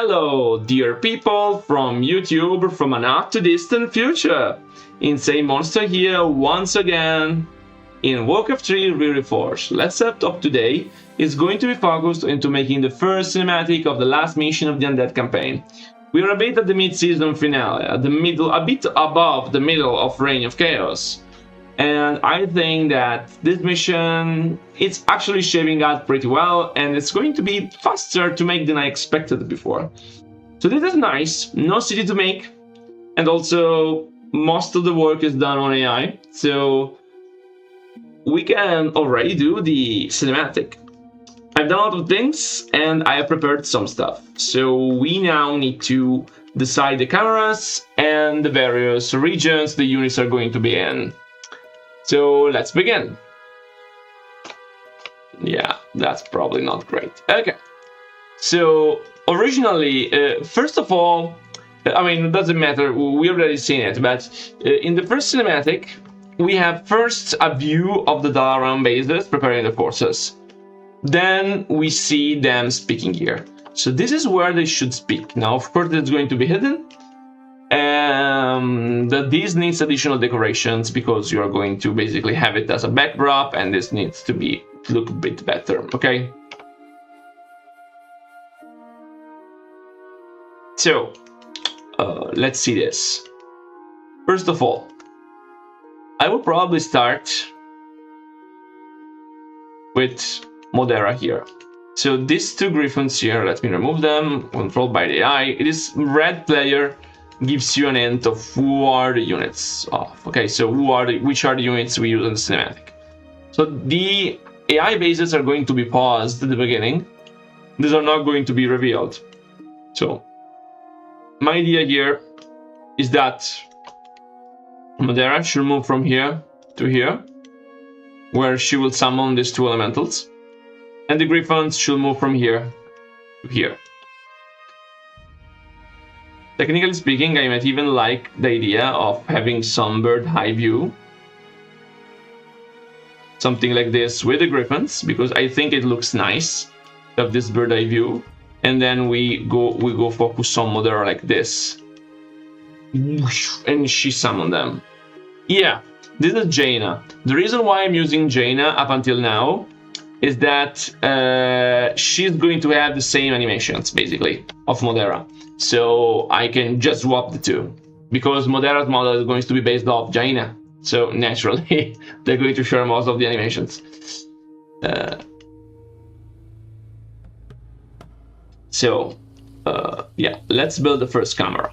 Hello, dear people from YouTube from a not too distant future. Insane Monster here once again. In Warcraft 3 Re Reforged LETS DEV today is going to be focused into making the first cinematic of the last mission of the Undead campaign. We are a bit at the mid-season finale, at the middle, a bit above the middle of Reign of Chaos. And I think that this mission, it's actually shaping out pretty well, and it's going to be faster to make than I expected before. So this is nice, no city to make, and also most of the work is done on AI, so we can already do the cinematic. I've done a lot of things, and I have prepared some stuff. So we now need to decide the cameras and the various regions the units are going to be in. So let's begin. Yeah, that's probably not great. Okay. So originally, first of all, I mean, it doesn't matter, we already seen it, but in the first cinematic, we have first a view of the Dalaran bases preparing the forces. Then we see them speaking here. So this is where they should speak. Now, of course, it's going to be hidden. That this needs additional decorations because you are going to basically have it as a backdrop, and this needs to look a bit better, okay? So, let's see this. First of all, I will probably start with Modera here. So these two griffins here, let me remove them, controlled by the AI. It is red player gives you an hint of who are the units of. Okay, so which are the units we use in the cinematic. So the AI bases are going to be paused at the beginning. These are not going to be revealed. So my idea here is that Modera should move from here to here, where she will summon these two elementals. And the griffins should move from here to here. Technically speaking, I might even like the idea of having some bird-eye view. Something like this with the griffins, because I think it looks nice to have this bird-eye view. And then we go focus on Modera like this. And she summoned them. Yeah, this is Jaina. The reason why I'm using Jaina up until now is that she's going to have the same animations, basically, of Modera. So I can just swap the two, because Modera's model is going to be based off Jaina. So naturally, they're going to share most of the animations. Yeah, let's build the first camera.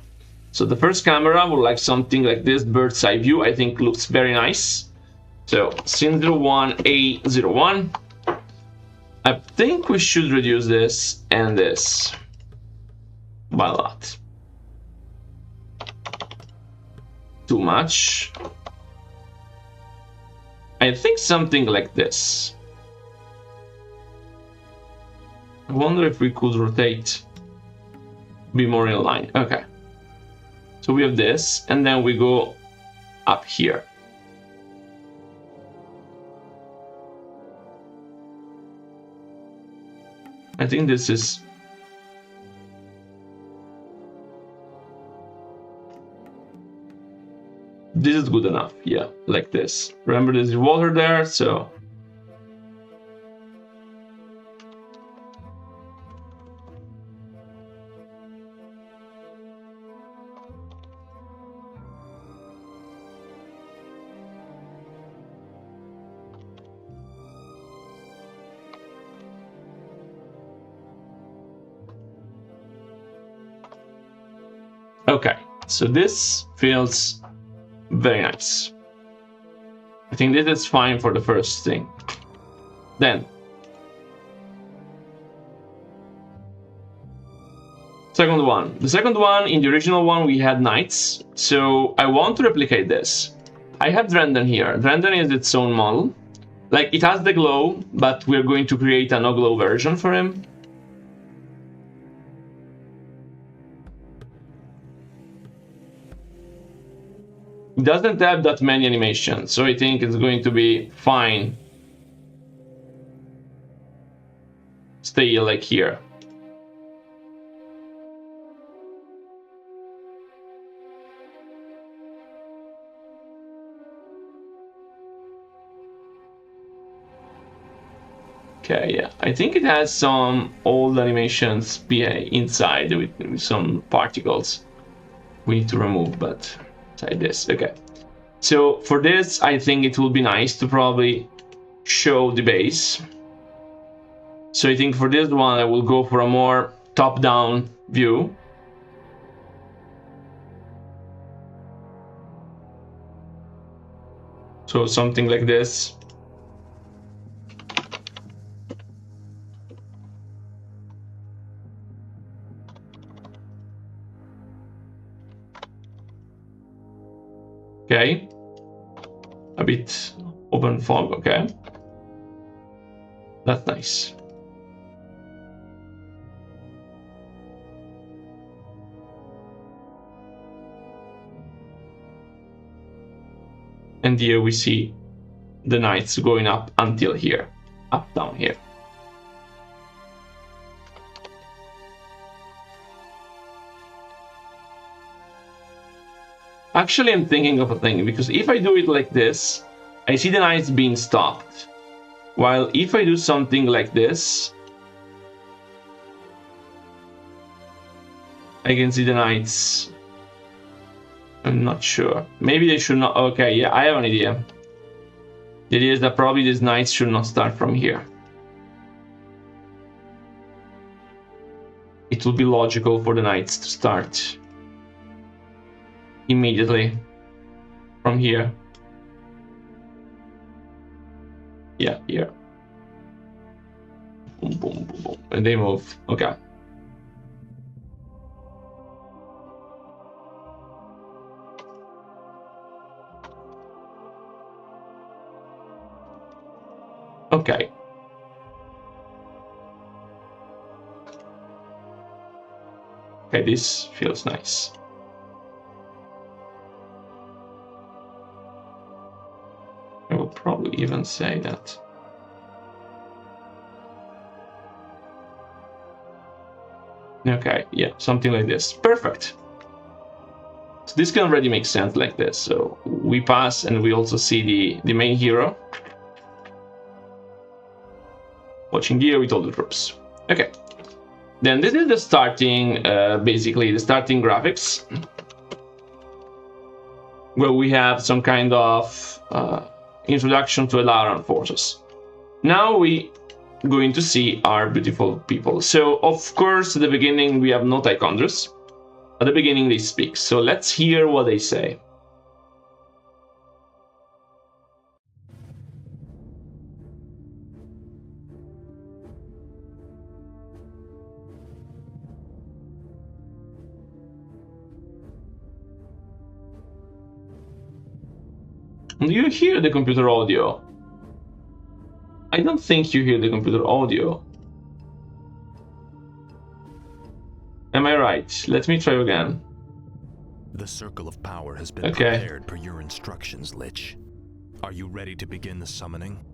So the first camera would like something like this bird's eye view. I think looks very nice. So Sin01A01. I think we should reduce this and this by a lot. Too much. I think something like this. I wonder if we could rotate, be more in line. Okay. So we have this, and then we go up here. I think this is... This is good enough, yeah, like this. Remember there's water there, so... Okay, so this feels very nice. I think this is fine for the first thing. Then, second one. The second one, in the original one, we had knights. So I want to replicate this. I have Drenden here. Drenden is its own model. Like, it has the glow, but we're going to create a no-glow version for him. It doesn't have that many animations, so I think it's going to be fine. Stay like here. Okay, yeah, I think it has some old animations inside with some particles we need to remove, but inside this, okay. So for this, I think it will be nice to probably show the base. So I think for this one, I will go for a more top-down view. So something like this. Okay. A bit open fog, okay. That's nice. And here we see the knights going up until here, up down here. Actually, I'm thinking of a thing, because if I do it like this, I see the knights being stopped. While if I do something like this, I can see the knights. I'm not sure. Maybe they should not. Okay, yeah, I have an idea. The idea is that probably these knights should not start from here. It would be logical for the knights to start immediately from here. Yeah, here. Boom, boom, boom, boom. And they move. Okay. Okay. Okay, this feels nice. I will probably even say that. Okay, yeah, something like this. Perfect. So this can already make sense like this. So we pass and we also see the main hero watching gear with all the troops. Okay. Then this is the starting, basically the starting graphics, where we have some kind of introduction to Elaran forces. Now we going to see our beautiful people. So of course at the beginning we have no Tichondrus. At the beginning they speak. So let's hear what they say. Do you hear the computer audio? I don't think you hear the computer audio. Am I right? Let me try again. The circle of power has been prepared per your instructions, Lich. Are you ready to begin the summoning?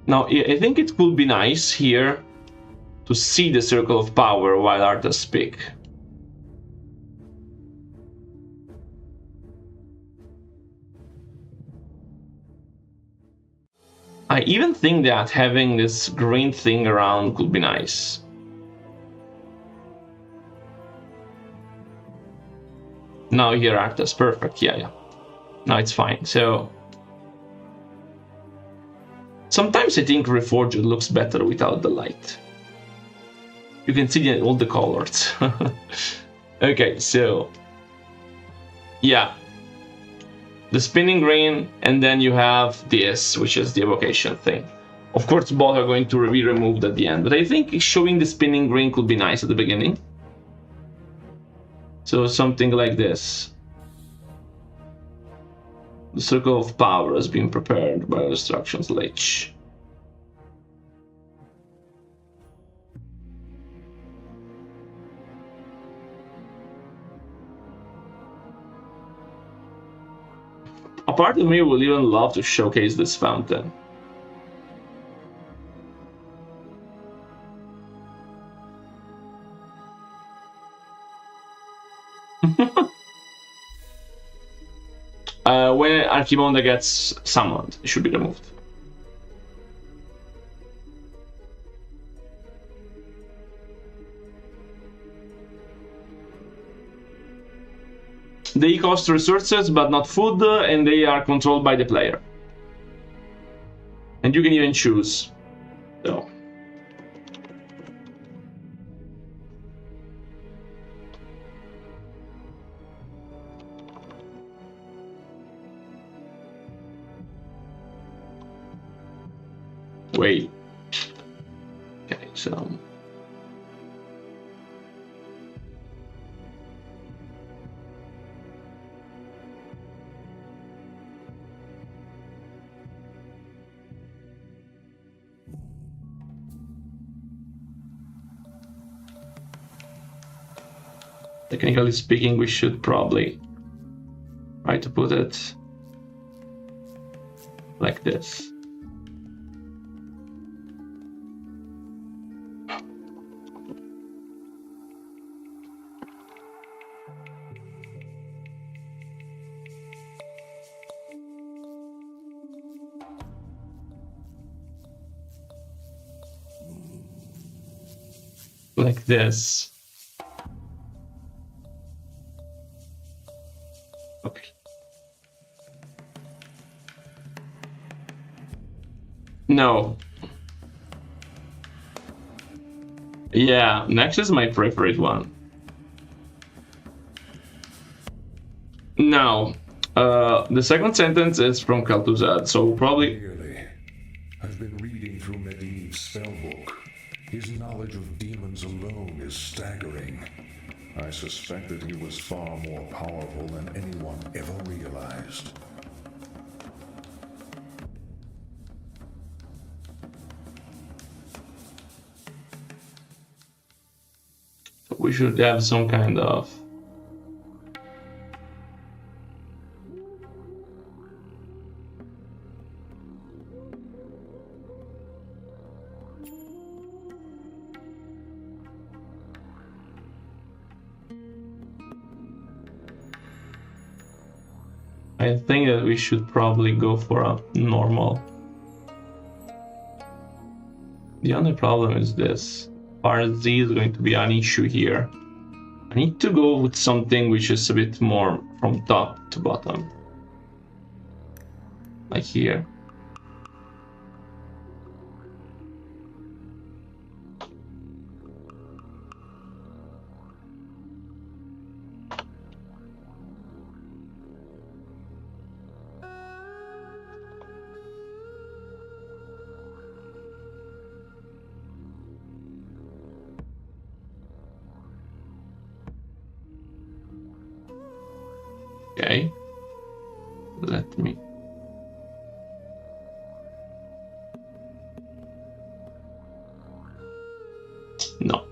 Now, I think it could be nice here to see the circle of power while Arthas speak. I even think that having this green thing around could be nice. Now here Arthas, perfect, yeah. Now it's fine, so... Sometimes I think Reforged looks better without the light. You can see all the colors. Okay, so... Yeah. The spinning green, and then you have this, which is the evocation thing. Of course, both are going to be removed at the end, but I think showing the spinning green could be nice at the beginning. So something like this. The circle of power has been prepared by the instructions Lich. A part of me would even love to showcase this fountain. When Archimonde gets summoned, it should be removed. They cost resources, but not food, and they are controlled by the player. And you can even choose. So. Wait. Okay, so. Technically speaking, we should probably try to put it like this. Like this. Okay. No. Yeah, next is my favorite one. Now, the second sentence is from Kel'Thuzad, so probably... Clearly, I've been reading through Medivh's spellbook. His knowledge of demons alone is staggering. I suspect that he was far more powerful than anyone ever realized. We should have some kind of... I think that we should probably go for a normal. The only problem is this. Part Z is going to be an issue here. I need to go with something which is a bit more from top to bottom. Like here. Okay, let me... No.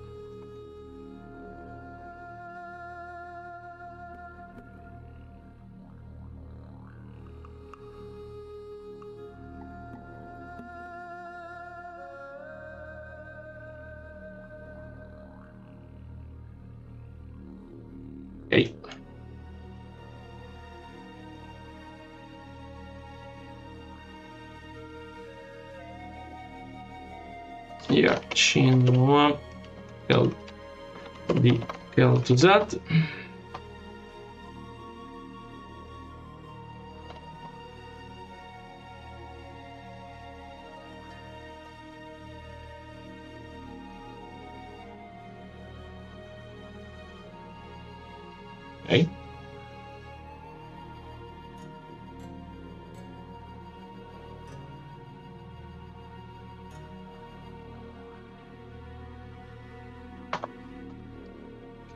Okay. Yeah, Chinua, Kel'Thuzad. Okay.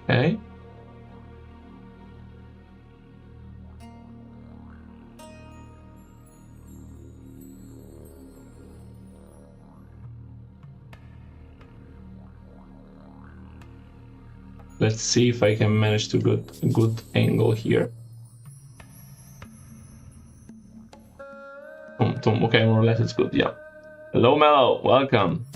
Okay. Let's see if I can manage to get a good angle here. Okay, more or less it's good, yeah. Hello, Mellow, welcome.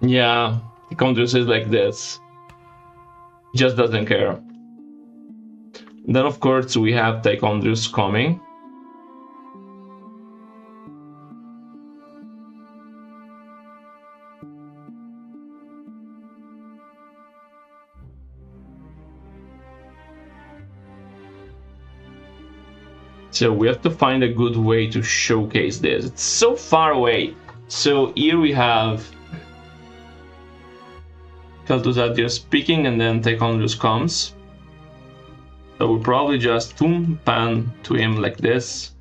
Yeah, Tichondrius is like this. He just doesn't care. Then of course we have Tichondrius coming. So we have to find a good way to showcase this. It's so far away. So here we have Kel'Thuzad just speaking, and then Tichondrius comes. So we'll probably just pan to him like this.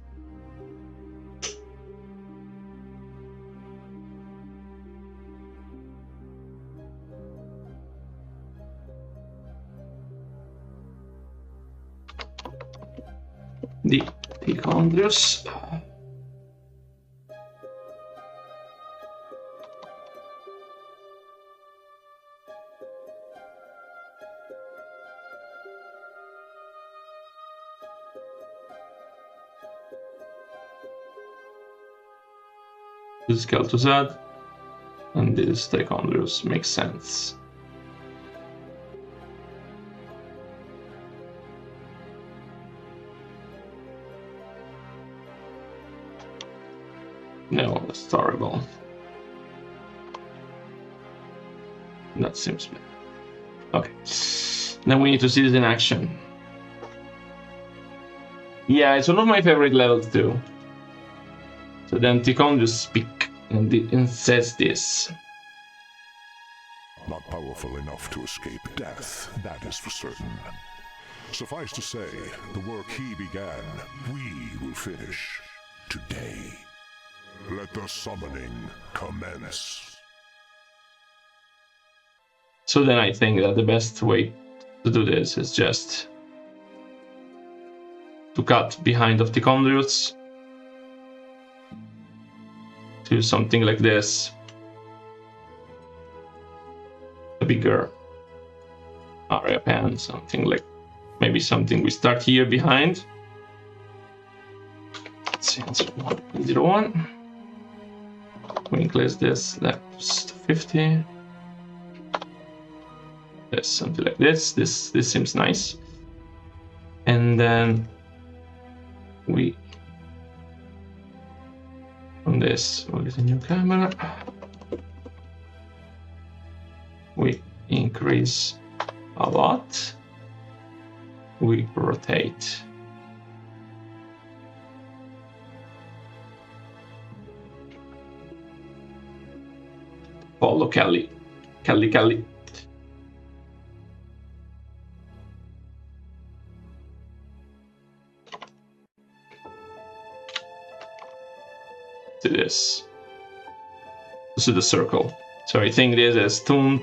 The Tichondrius. This is Kel'Thuzad, and this is Tichondrius. Makes sense. No, that's horrible. That seems bad. Okay. Then we need to see this in action. Yeah, it's one of my favorite levels too. So then Tichondrius speaks and says this. Not powerful enough to escape death, that is for certain. Suffice to say, the work he began, we will finish today. Let the summoning commence. So then I think that the best way to do this is just to cut behind of Tichondrius to something like this. A bigger area pan, something like maybe something we start here behind. Let's see, 1.01. We increase this left to 50. There's something like this. This seems nice. And then we on this we'll get a new camera. We increase a lot. We rotate. Follow Kelly. To this. This is the circle. So I think this is toon,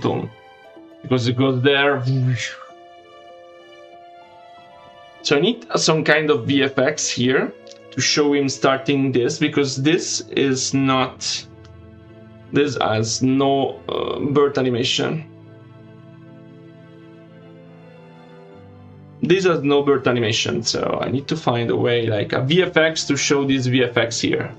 because it goes there. So I need some kind of VFX here to show him starting this, because this is not. This has no birth animation. This has no birth animation, so I need to find a way, like a VFX to show this VFX here.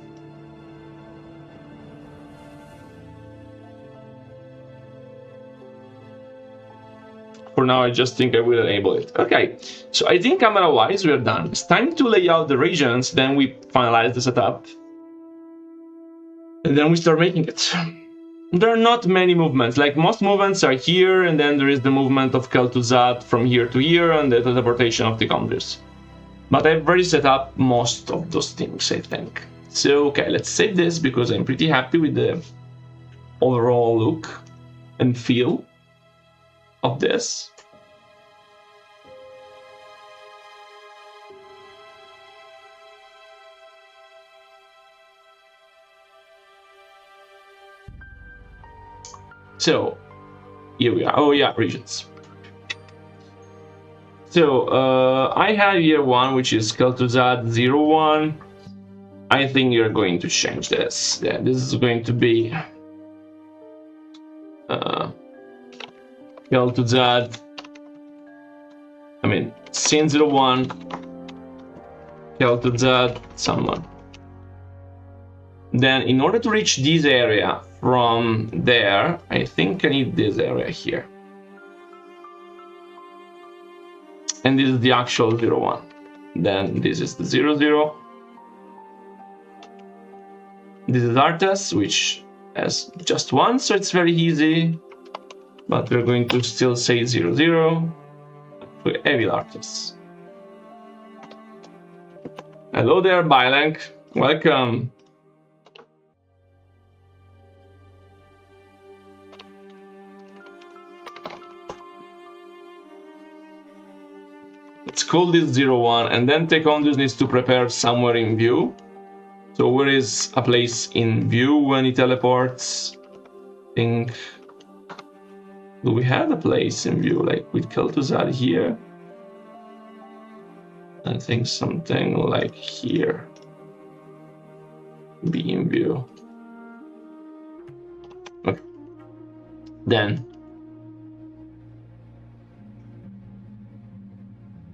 For now, I just think I will enable it. Okay, so I think camera-wise we are done. It's time to lay out the regions, then we finalize the setup. And then we start making it. There are not many movements. Like most movements are here, and then there is the movement of Kel'Thuzad from here to here, and the teleportation of Tichondrius. But I've already set up most of those things, I think. So, okay, let's save this because I'm pretty happy with the overall look and feel of this. So, here we are. Oh yeah, regions. So, I have here one, which is Kel'Thuzad 01. I think you're going to change this. Yeah, this is going to be Kel'Thuzad. I mean, Scene 01. Kel'Thuzad, someone. Then, in order to reach this area from there, I think I need this area here. And this is the actual 0-1. Then this is the 0-0. This is Arthas, which has just one, so it's very easy. But we're going to still say 0-0 for Evil Arthas. Hello there, Bylank. Welcome. Let's call this 0-1, and then Tekondus needs to prepare somewhere in view. So where is a place in view when he teleports? I think... Do we have a place in view, like with Kel'Thuzad here? I think something like here. Be in view. Okay. Then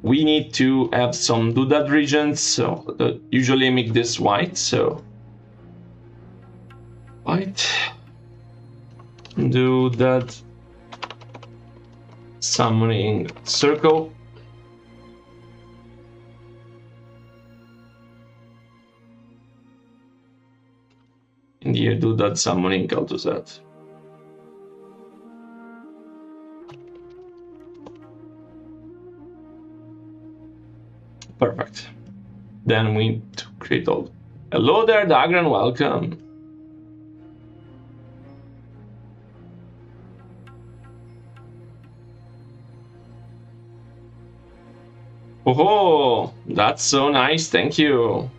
we need to have some Doodad regions, so usually make this white, so white, Doodad, summoning circle. And here Doodad summoning Kel'Thuzad. Perfect. Then we need to create all. Hello there, Dagran, welcome. Oh, that's so nice, thank you.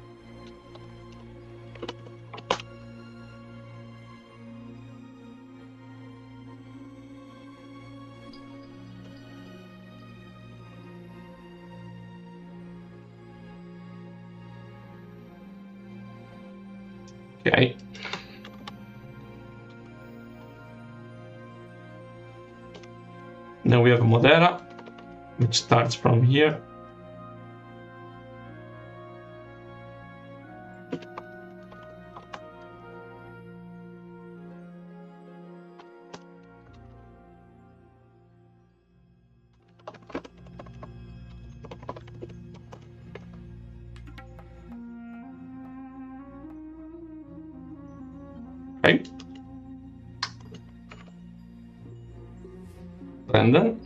Okay. Now we have Modera, which starts from here. Okay. And then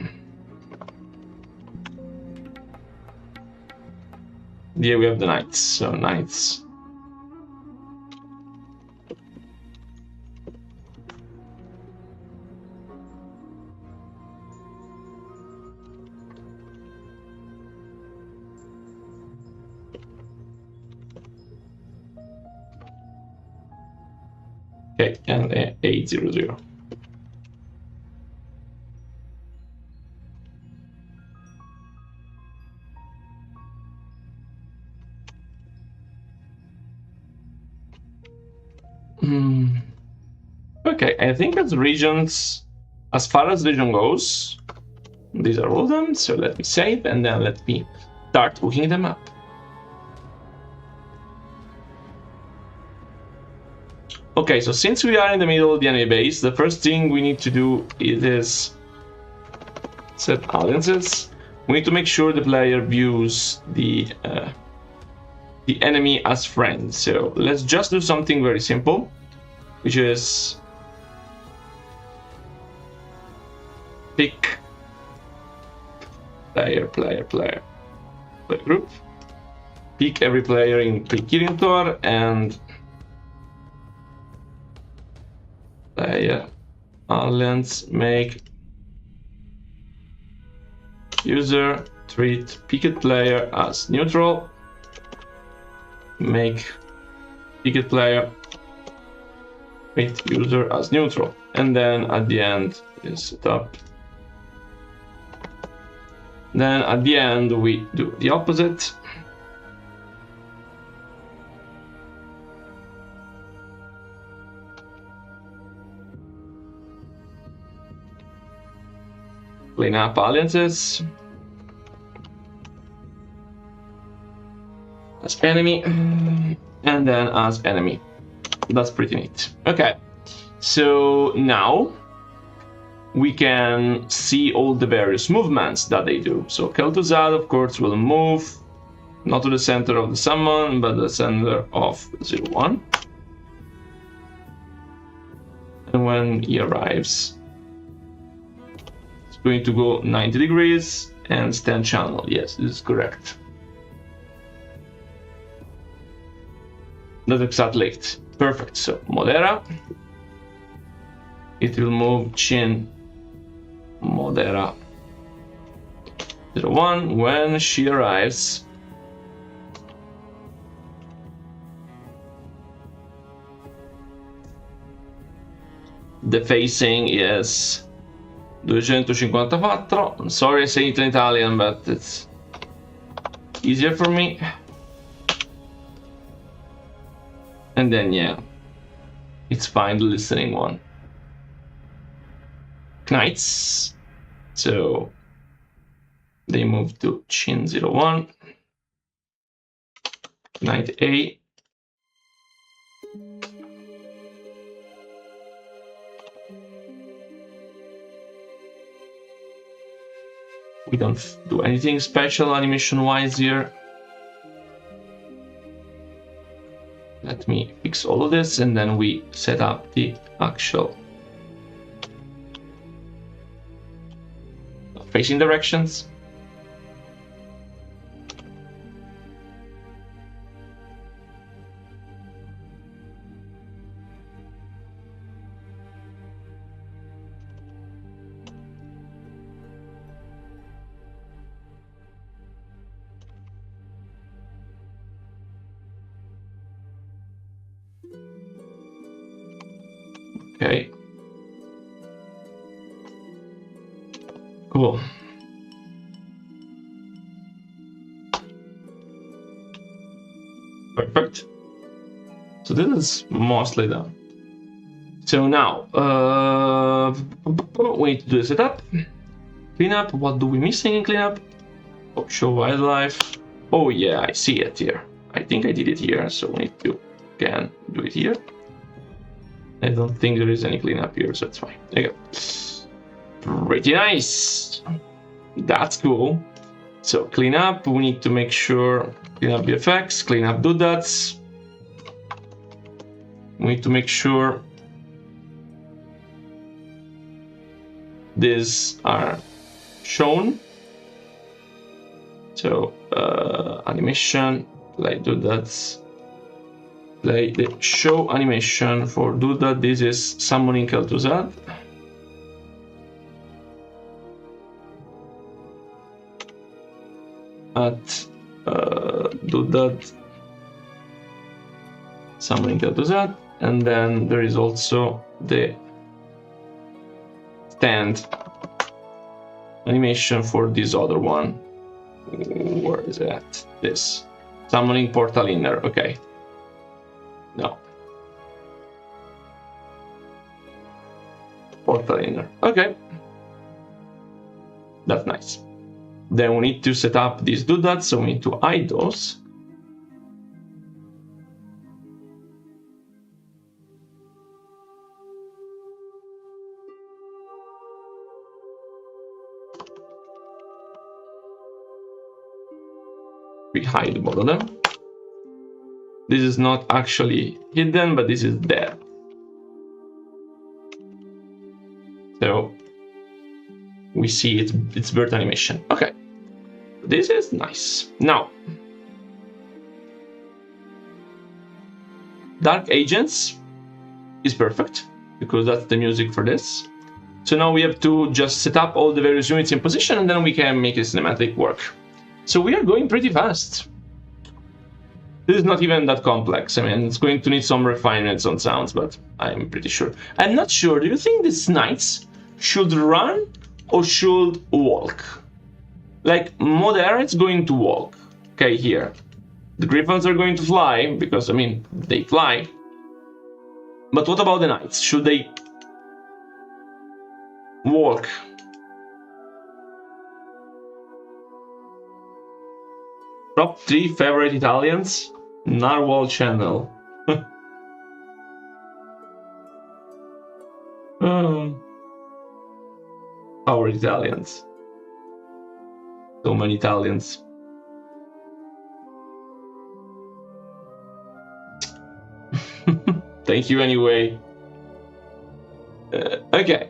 here we have the knights, so knights. Okay, and 800. Okay, I think as regions, as far as region goes, these are all of them, so let me save and then let me start hooking them up. Okay, so since we are in the middle of the enemy base, the first thing we need to do is set alliances. We need to make sure the player views the enemy as friends. So let's just do something very simple, which is pick player group. Pick every player in Kirintor and player alliance, make user treat picket player as neutral, make picket player treat user as neutral, and then at the end is set up. Then at the end we do the opposite. Clean up alliances as enemy and then as enemy. That's pretty neat. Okay, So now we can see all the various movements that they do. So Kel'Thuzad, of course, will move not to the center of the summon, but the center of 0-1. And when he arrives, it's going to go 90 degrees and stand channel. Yes, this is correct. That's exactly it. Perfect. So Modera, it will move Chin Modera 0-1 when she arrives. The facing is 254. I'm sorry I say it in Italian, but it's easier for me. And then, yeah, it's fine, the listening one. Knights. So they move to Chin 0-1. Knight A. We don't do anything special animation-wise here. Let me fix all of this, and then we set up the actual facing directions. Okay. Cool. Perfect. So this is mostly done. So now, we need to do the setup. Cleanup, what do we missing in cleanup? Oh, show wildlife. Oh yeah, I see it here. I think I did it here, so we need to, again, do it here. I don't think there is any cleanup here, so it's fine. There you go. Pretty nice. That's cool. So cleanup, we need to make sure, clean up the effects, clean up doodads. We need to make sure these are shown. So animation, play doodads. Play the show animation for doodad. This is summoning Kel'Thuzad. At doodad summoning Kel'Thuzad, and then there is also the stand animation for this other one. Where is it? This summoning portal inner. Okay. No. Portal inner. Okay. That's nice. Then we need to set up these doodads, so we need to hide those. We hide both of them. This is not actually hidden, but this is there. So we see its birth animation. Okay, this is nice. Now, Dark Agents is perfect because that's the music for this. So now we have to just set up all the various units in position, and then we can make a cinematic work. So we are going pretty fast. This is not even that complex. I mean, it's going to need some refinements on sounds, but I'm pretty sure. I'm not sure. Do you think these knights should run or should walk? Like, Modera is going to walk. Okay, here. The griffins are going to fly, because, I mean, they fly. But what about the knights? Should they walk? Top 3 favorite Italians? Narwhal channel. Our Italians. So many Italians. Thank you anyway. Okay.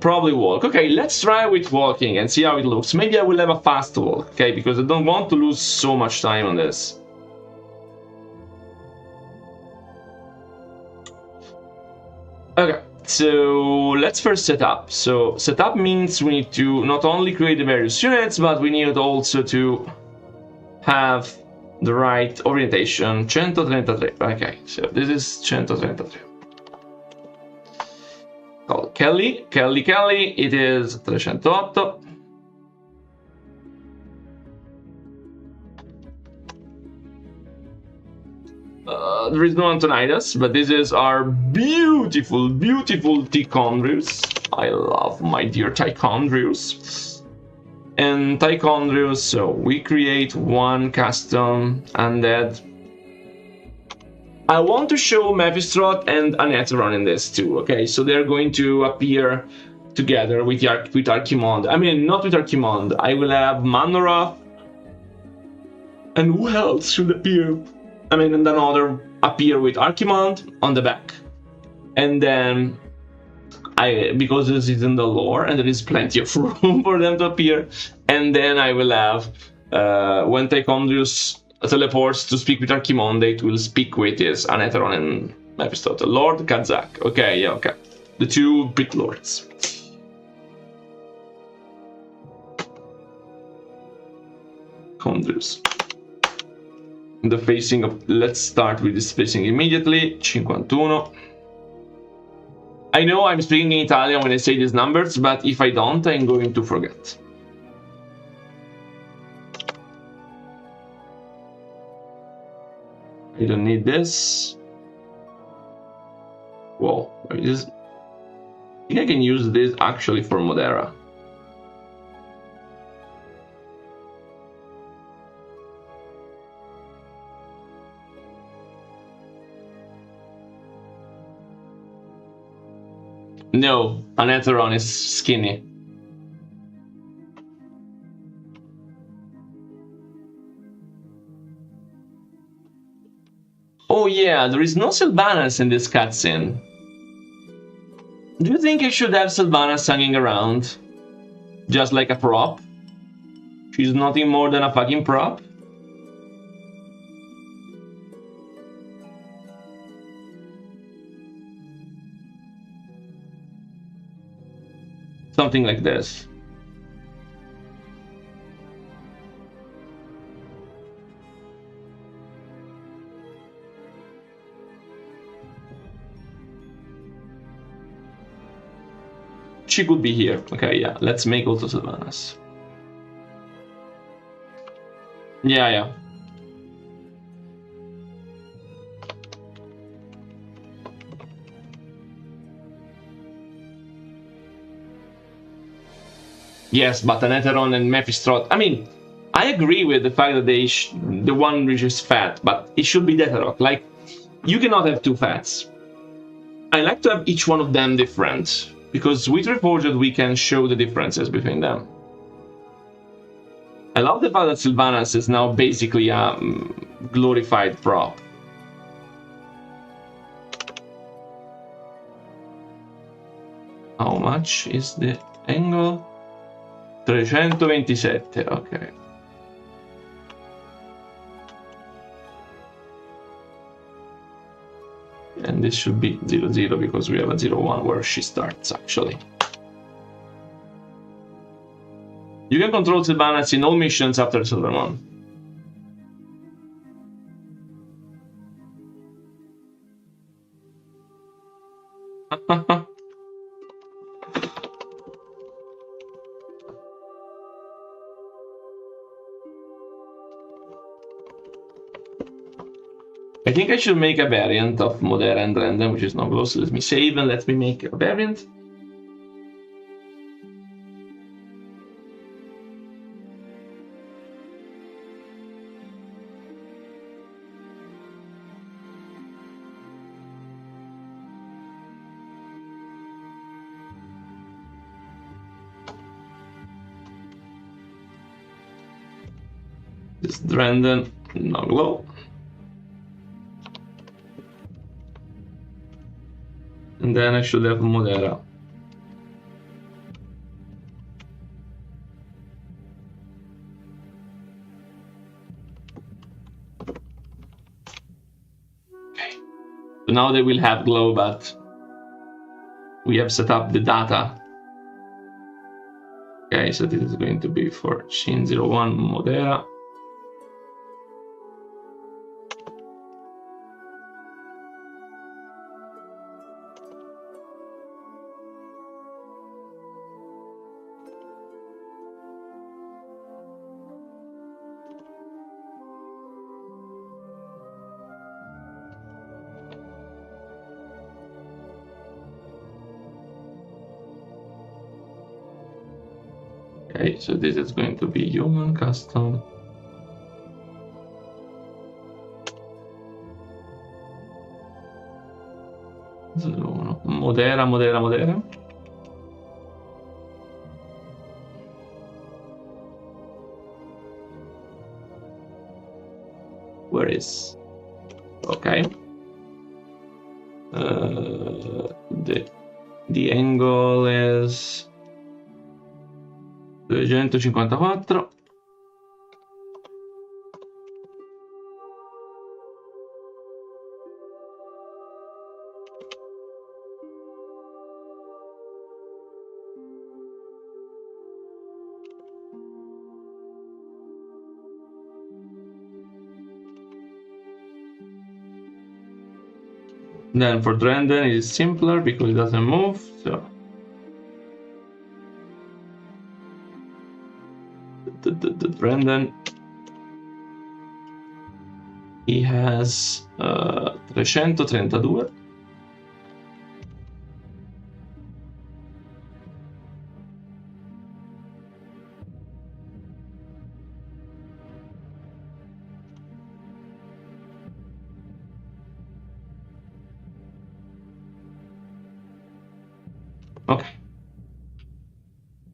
Probably walk. Okay, let's try with walking and see how it looks. Maybe I will have a fast walk, okay? Because I don't want to lose so much time on this. Okay, so let's first set up. So setup means we need to not only create the various units, but we need also to have the right orientation. 133. Okay, so this is 133. Called Kelly. It is 308. There is no Antonidas, but this is our beautiful Tichondrius. I love my dear Tichondrius. And Tichondrius, so we create one custom undead. I want to show Mephistrot and Anetheron in this too, okay? So they're going to appear together with Archimonde. I mean, not with Archimonde. I will have Manoroth. And who else should appear? I mean, and another appear with Archimonde on the back. And then, because this is in the lore and there is plenty of room for them to appear. And then I will have, when Tichondrius teleports to speak with Archimonde, it will speak with his Anetheron and Mephistophel. Lord Kazak. Okay, yeah, okay. The two Pit Lords. Condrius. The facing of... Let's start with this facing immediately. 51. I know I'm speaking in Italian when I say these numbers, but if I don't, I'm going to forget. I don't need this. Whoa, I think I can use this actually for Modera. No, Anetheron is skinny. Oh yeah, there is no Sylvanas in this cutscene. Do you think I should have Sylvanas hanging around? Just like a prop? She's nothing more than a fucking prop? Something like this. She could be here. Okay, yeah. Let's make also Sylvanas. Yeah. Yes, but Anetheron and Mephistrot. I mean, I agree with the fact that the one which is fat, but it should be Deathrock. Like, you cannot have two fats. I like to have each one of them different, because with Reforged we can show the differences between them. I love the fact that Sylvanas is now basically a glorified prop. How much is the angle? 327, okay. And this should be 0-0 because we have a 0-1 where she starts actually. You can control Sylvanas in all missions after Silver 1. I think I should make a variant of Modera and Random, which is not close. Let me save and let me make a variant. This Drenden, no glow. And then I should have Modera. Okay. So now they will have glow, but we have set up the data. Okay, so this is going to be for Shin01 Modera. Okay, so this is going to be human custom. Modera. Where is? Okay. The angle is 254. Then for Drenden it is simpler because it doesn't move, so the Drenden, he has 332. Okay.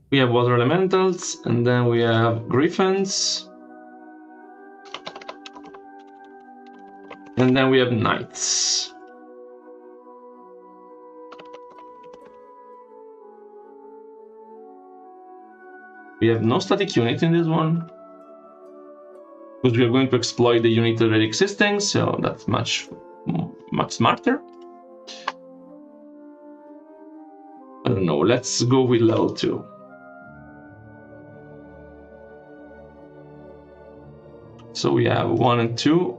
We have water elementals, and then we have griffins. And then we have knights. We have no static unit in this one, because we are going to exploit the unit already existing, so that's much smarter. I don't know, let's go with level 2. So we have 1 and 2.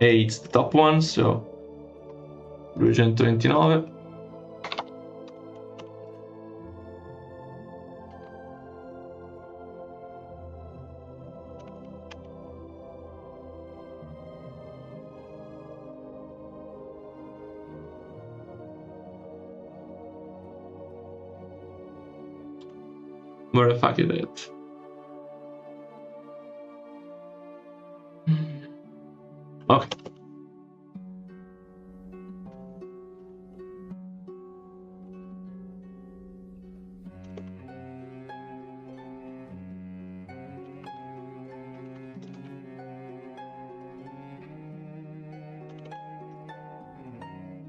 8's the top one, so 229. Where the fuck is it? Okay.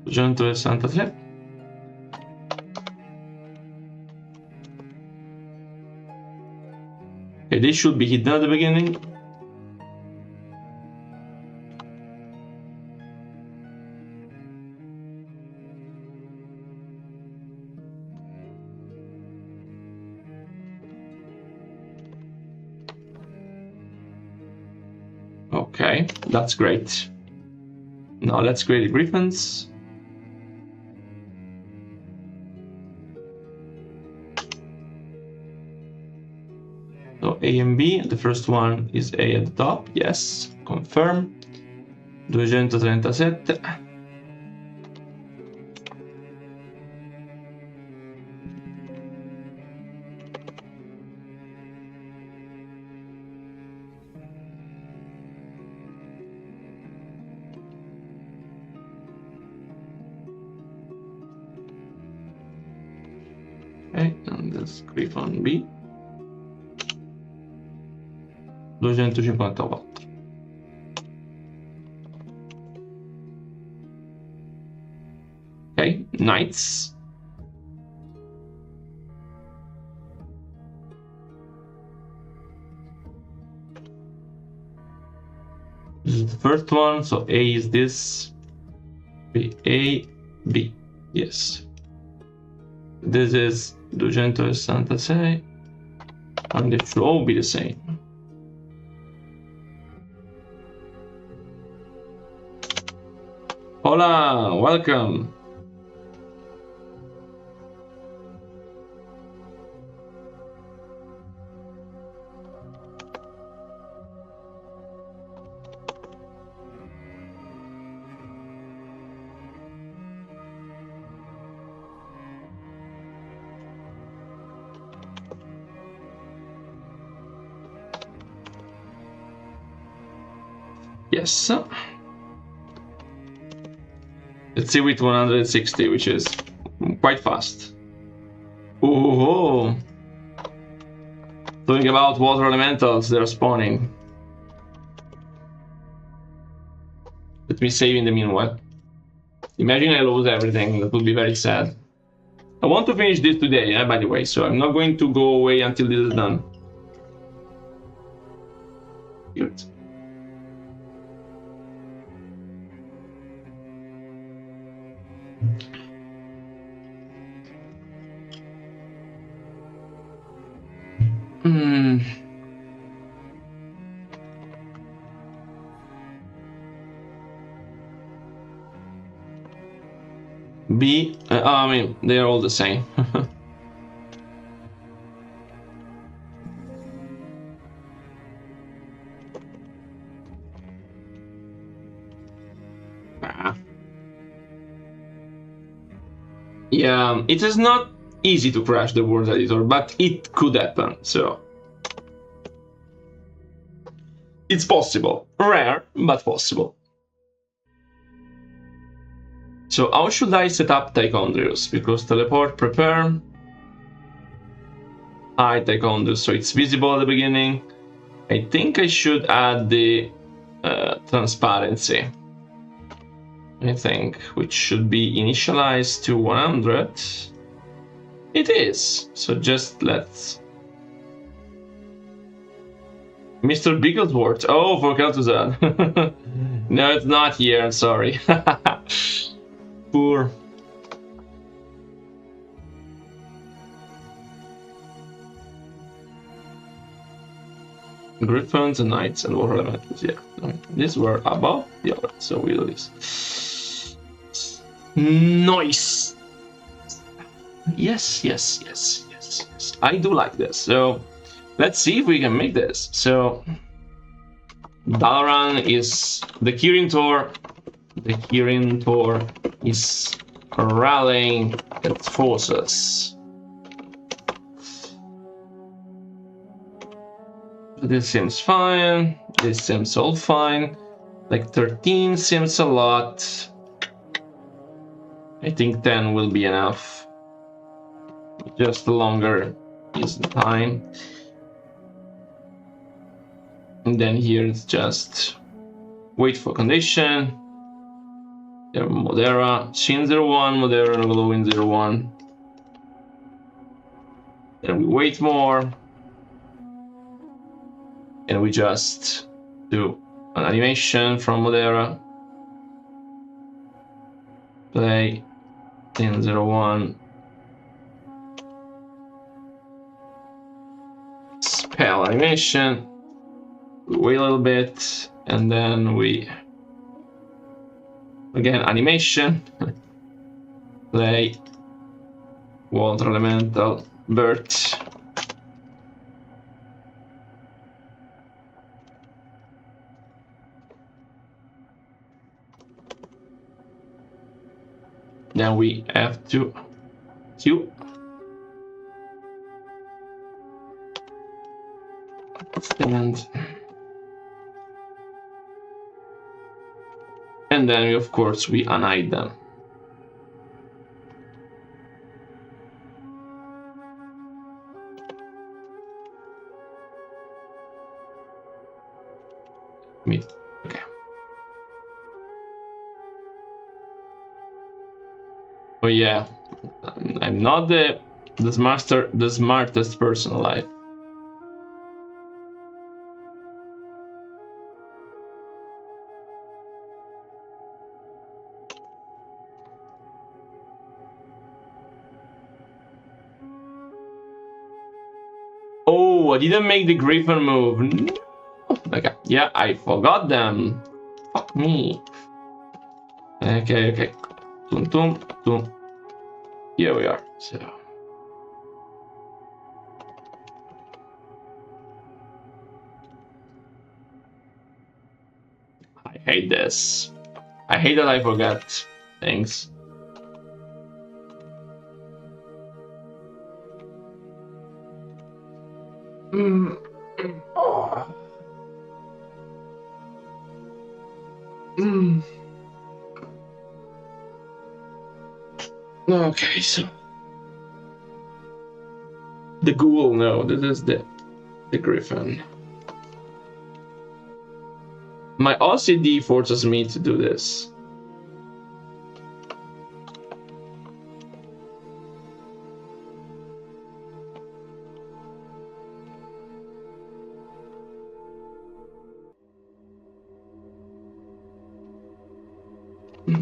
$263. Okay, they should be hidden at the beginning. Okay, that's great. Now let's create the griffins. So A and B, the first one is A at the top, yes, confirm. 237. Okay, and let's click on B. 254. Ok, Knights. This is the first one, so A is this. B, A, B. Yes. This is 266. And they should all be the same. Hola, welcome. Yes. Let's see with 160, which is quite fast. Oh, talking about water elementals, they're spawning. Let me save in the meanwhile. Imagine I lose everything, that would be very sad. I want to finish this today, by the way, so I'm not going to go away until this is done. Good. B, I mean, they're all the same. Yeah, it is not easy to crash the words editor, but it could happen, so it's possible. Rare, but possible. So how should I set up Tichondrius? Because teleport, prepare, hide Tichondrius, so it's visible at the beginning. I think I should add the transparency. I think, which should be initialized to 100. It is. So just let's. Mr. Bigglesworth. Oh, for Kel'Thuzad. No, it's not here. I'm sorry. Poor. Griffins and knights and water elementals. Yeah, these were above the other, so we'll do this. Nice. Yes. I do like this. So let's see if we can make this. So Dalaran is the Kirin Tor. The Kirin Tor is rallying its forces. This seems fine. This seems all fine. Like 13 seems a lot. I think 10 will be enough. Just longer is the time. And then here it's just wait for condition. There Modera, Shin 01, Modera, Glowing 01. Then we wait more. And we just do an animation from Modera. Play 1001. Spell animation. We wait a little bit, and then we again animation. Play water elemental Bert. Then we have to queue. Stand. And then, of course, we unhide them. Me. Okay. Oh yeah, I'm not the smartest person alive. Oh, I didn't make the Griffin move. No. Okay, yeah, I forgot them. Fuck me. Okay, okay. Tum, tum, tum. Here we are. So. I hate this. I hate that I forgot things. Oh. Okay, so the ghoul. No, this is the griffin. My OCD forces me to do this.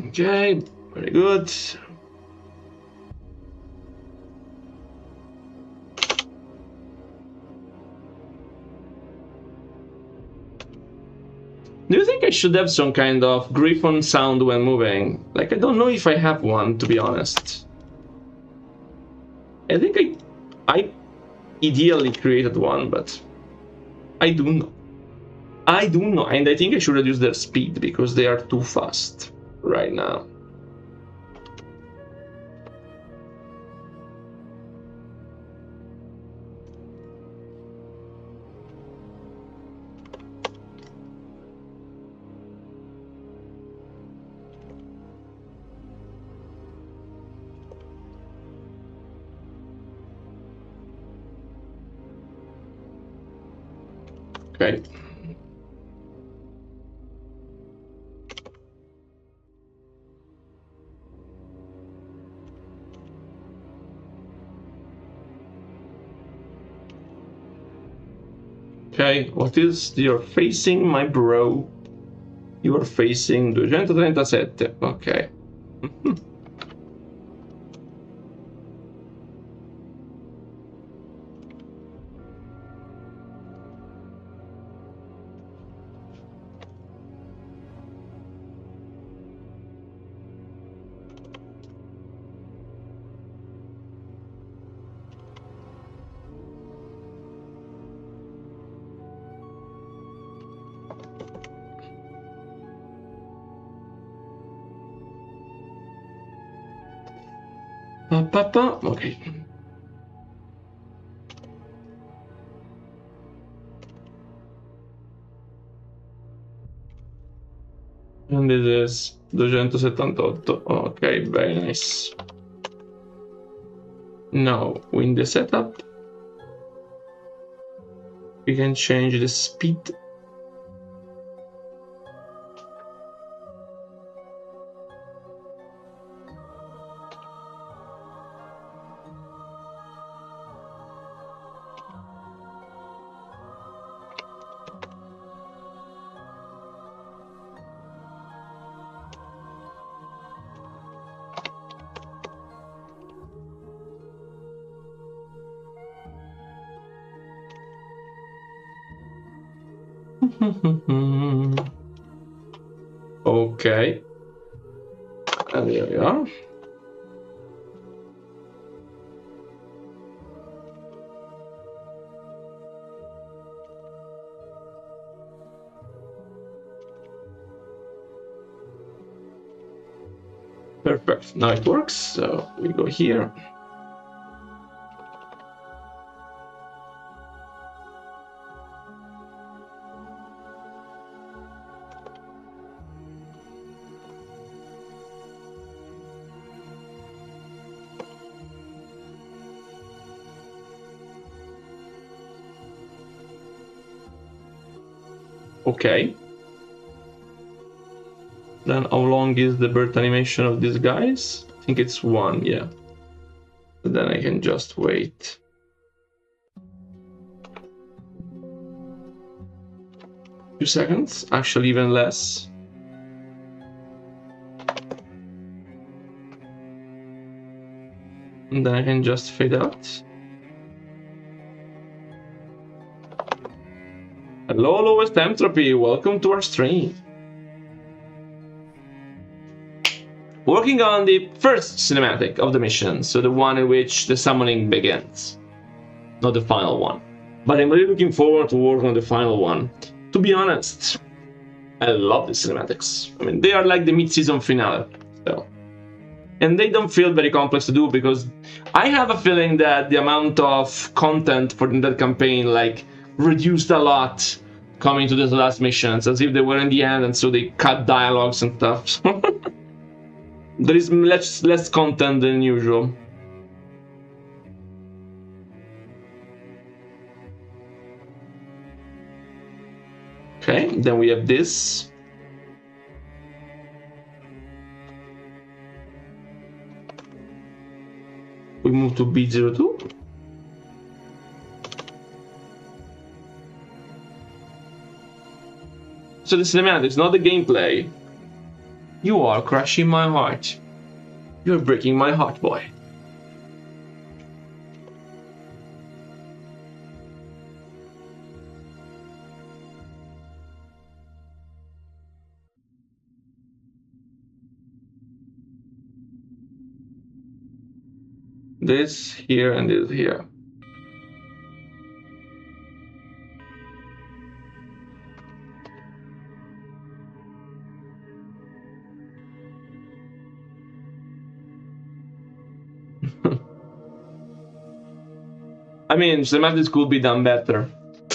Okay, very good. Do you think I should have some kind of griffin sound when moving? Like, I don't know if I have one, to be honest. I think I ideally created one, but I do not. I do not, and I think I should reduce their speed because they are too fast right now. Okay. Ok, what is you're facing, my bro? You are facing 237. Ok. Papa, ok. And this is 278. Ok, very nice. Now, in the setup, we can change the speed. Okay. And there we are. Perfect. Now it works. So we go here. Okay. Then how long is the birth animation of these guys? I think it's 1, yeah. But then I can just wait. Few seconds, actually even less. And then I can just fade out. Hello, lowest entropy, welcome to our stream. Working on the first cinematic of the mission, so the one in which the summoning begins. Not the final one. But I'm really looking forward to work on the final one. To be honest, I love the cinematics. I mean, they are like the mid-season finale. So. And they don't feel very complex to do because I have a feeling that the amount of content for that campaign like reduced a lot coming to these last missions, as if they were in the end and so they cut dialogues and stuff. There is less content than usual. Okay, then we have this. We move to B02. So the cinematics, not the gameplay. You are crushing my heart. You're breaking my heart, boy. This here and this here. I mean, cinematics could be done better.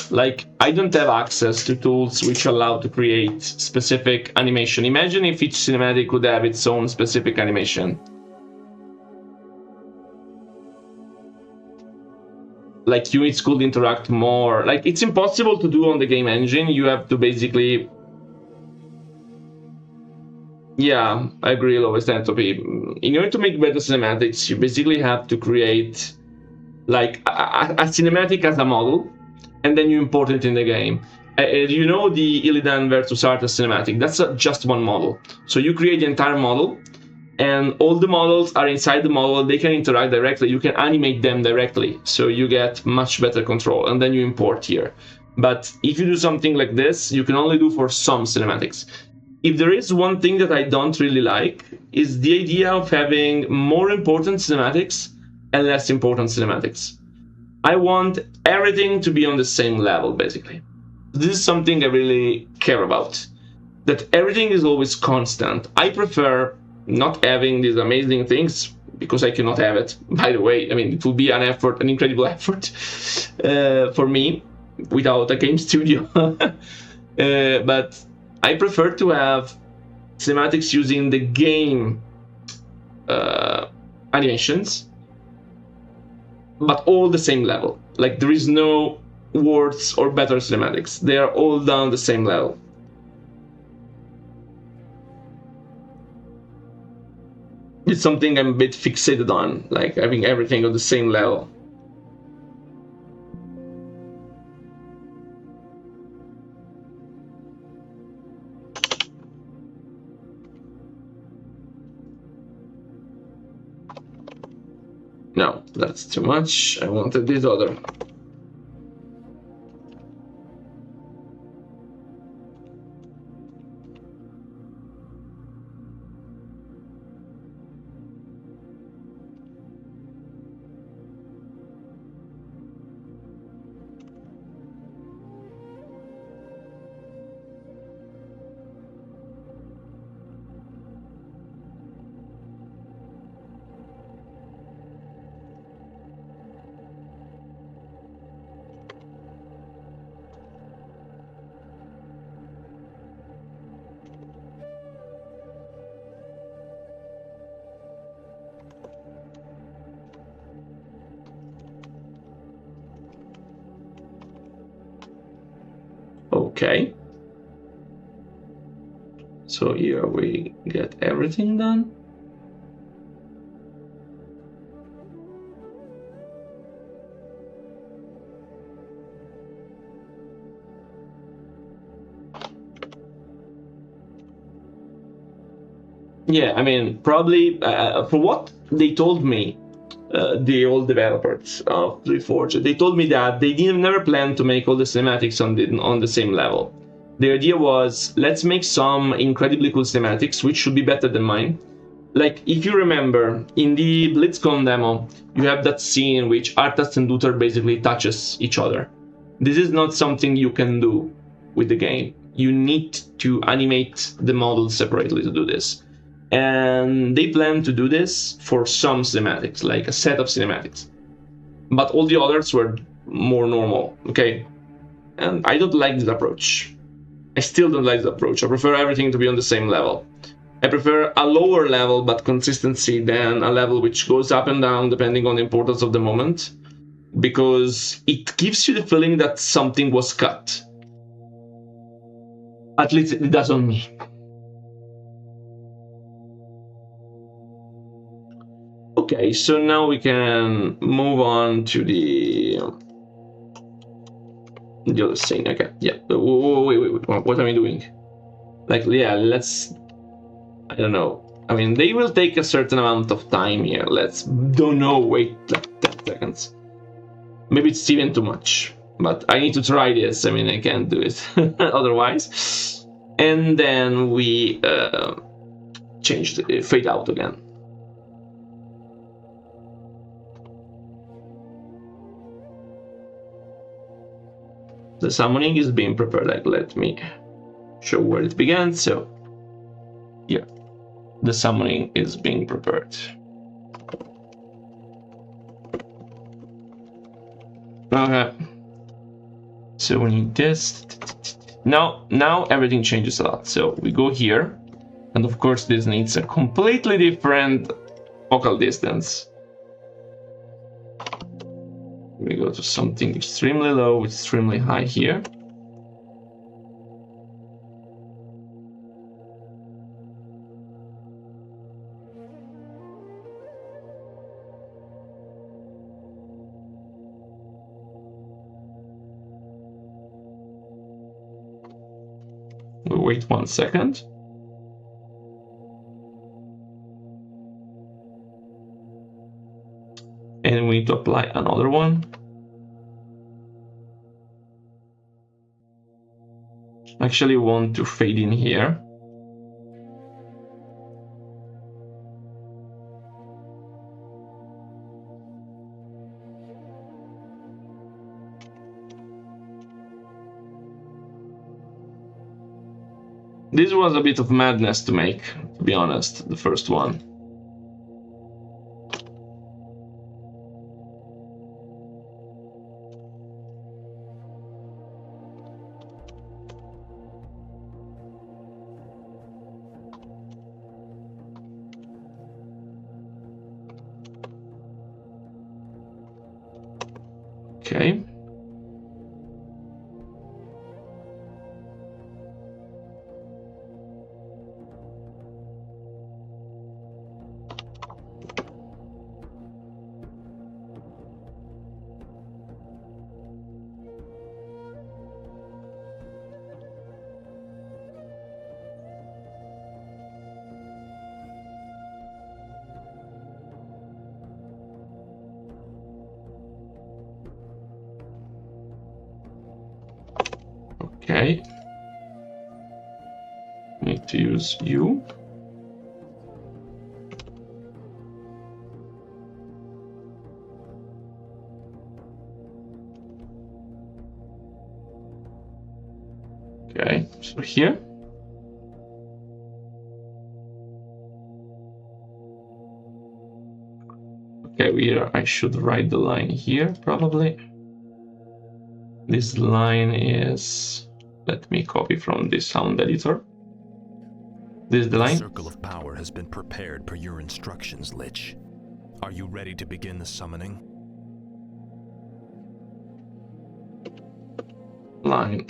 Like, I don't have access to tools which allow to create specific animation. Imagine if each cinematic could have its own specific animation. Like, units could interact more. Like, it's impossible to do on the game engine. You have to basically... Yeah, I agree, lowest entropy. In order to make better cinematics, you basically have to create like a cinematic as a model, and then you import it in the game. You know the Illidan versus Arthas cinematic, that's just one model. So you create the entire model, and all the models are inside the model, they can interact directly, you can animate them directly, so you get much better control, and then you import here. But if you do something like this, you can only do for some cinematics. If there is one thing that I don't really like, is the idea of having more important cinematics and less important cinematics. I want everything to be on the same level, basically. This is something I really care about. That everything is always constant. I prefer not having these amazing things, because I cannot have it, by the way. I mean, it would be an effort, an incredible effort for me, without a game studio. But I prefer to have cinematics using the game animations, but all the same level. Like, there is no worse or better cinematics. They are all down the same level. It's something I'm a bit fixated on, like having everything on the same level. No, that's too much. I wanted this other. Okay. So So here we get everything done. Yeah, I mean, probably from what they told me, the old developers of Re Reforged, they told me that they didn't never plan to make all the cinematics on the same level. The idea was, let's make some incredibly cool cinematics, which should be better than mine. Like, if you remember, in the BlitzCon demo, you have that scene in which Arthas and Uther basically touches each other. This is not something you can do with the game. You need to animate the models separately to do this. And they plan to do this for some cinematics, like a set of cinematics. But all the others were more normal, okay? And I don't like this approach. I still don't like this approach. I prefer everything to be on the same level. I prefer a lower level but consistency than a level which goes up and down depending on the importance of the moment, because it gives you the feeling that something was cut. At least it does on me. Okay, so now we can move on to the other thing. Okay, yeah. Wait. What are we doing? Like, yeah, let's. I don't know. I mean, they will take a certain amount of time here. Let's. Don't know. Wait, like 10 seconds. Maybe it's even too much. But I need to try this. I mean, I can't do it otherwise. And then we change the fade out again. The summoning is being prepared. Like, let me show where it began. So, yeah, the summoning is being prepared. Okay. So we need this. Now everything changes a lot. So we go here, and of course this needs a completely different focal distance. We go to something extremely low, extremely high here. We'll wait 1 second. And we need to apply another one. Actually want to fade in here. This was a bit of madness to make, to be honest, the first one. Okay. Okay. Need to use you. Okay, so here. Okay, here I should write the line here, probably. This line is, let me copy from the sound editor. This is the line. The circle of power has been prepared per your instructions, Lich. Are you ready to begin the summoning? Line.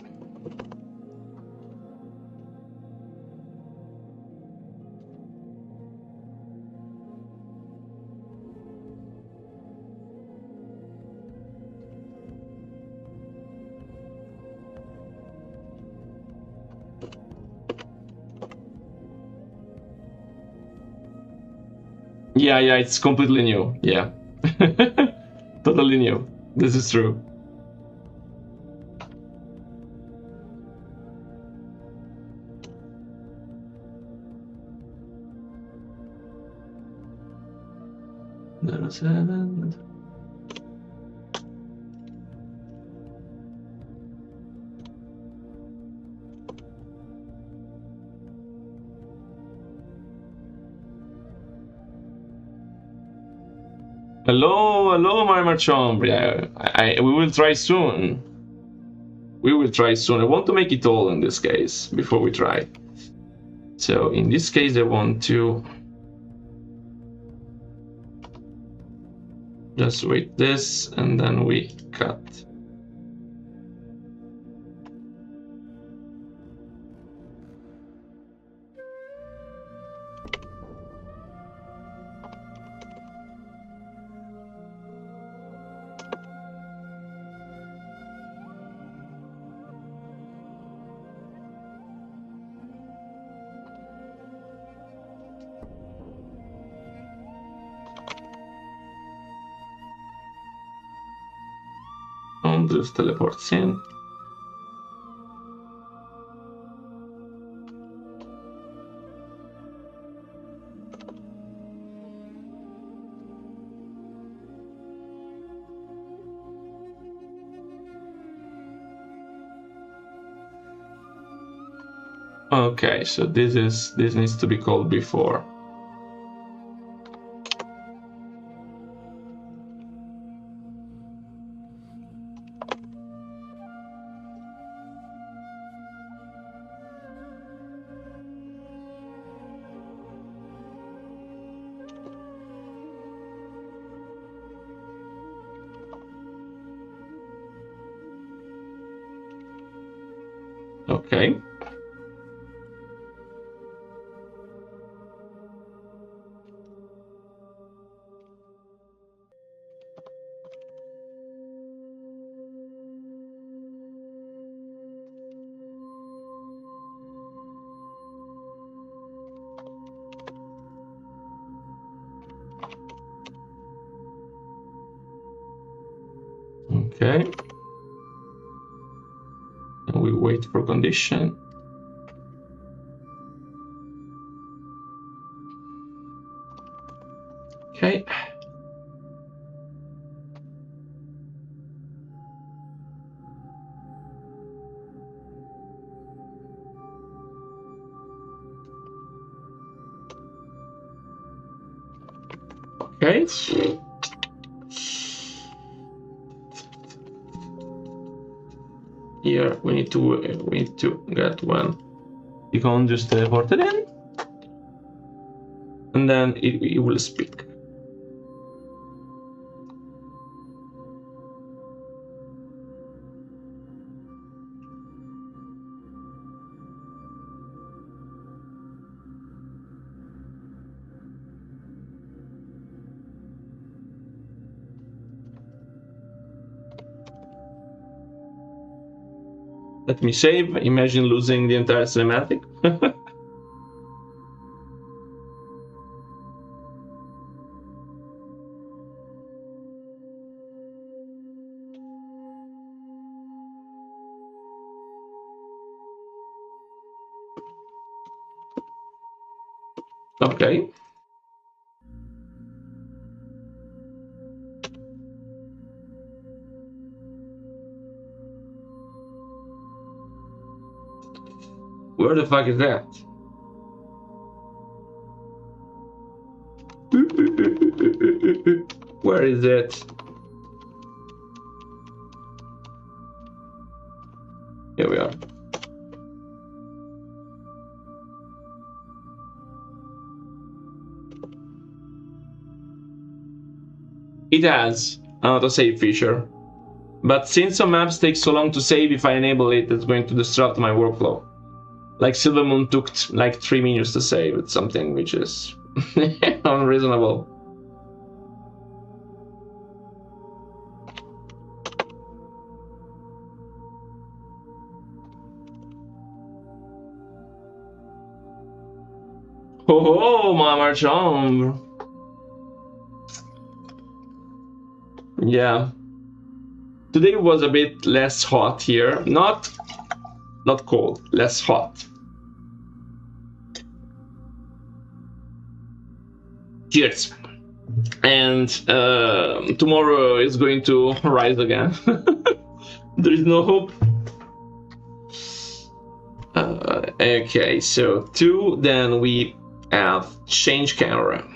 Yeah, it's completely new. Yeah. Totally new. This is true. Number 7. Hello, my Marchombre. Yeah, we will try soon. We will try soon. I want to make it all in this case before we try. So in this case, I want to just wait this, and then we cut. Just teleports in. Okay, so this needs to be called before. Okay. Okay. And we wait for condition. Okay. Okay. Here we need to get one icon just teleported in, and then it will speak. Let me save. Imagine losing the entire cinematic. Okay. Where the fuck is that? Where is it? Here we are. It has an autosave feature, but since some maps take so long to save, if I enable it, it's going to disrupt my workflow. Like Silvermoon took like 3 minutes to save. It's something which is unreasonable. Oh, my Marchombre. Yeah. Today was a bit less hot here. Not cold, less hot. Cheers. And tomorrow is going to rise again. There is no hope. Okay, so 2, then we have change camera.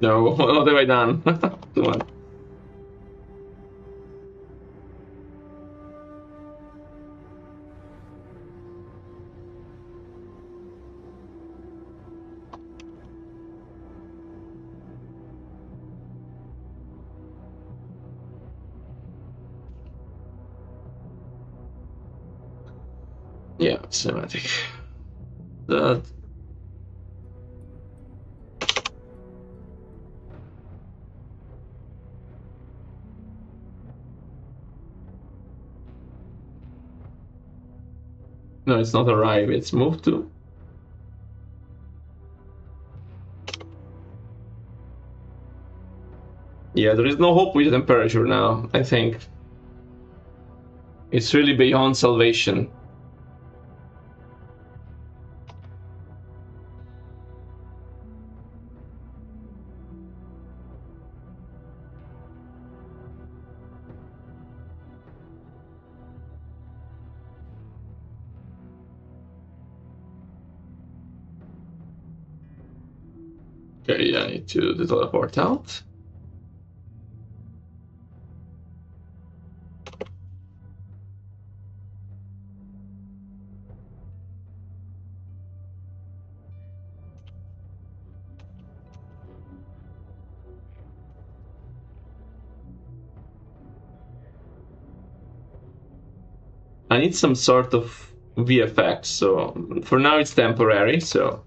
No, what have I done? Come on. Yeah, cinematic. That. No, it's not arrive, it's move to. Yeah, there is no hope with temperature now, I think. It's really beyond salvation. Okay, I need to teleport out. I need some sort of VFX, so for now it's temporary, so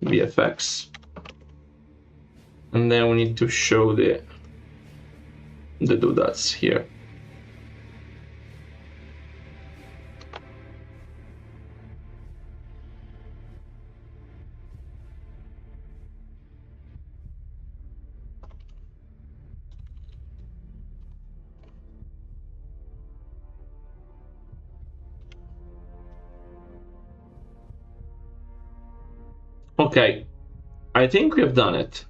VFX. And then we need to show the doodads here. Okay, I think we have done it.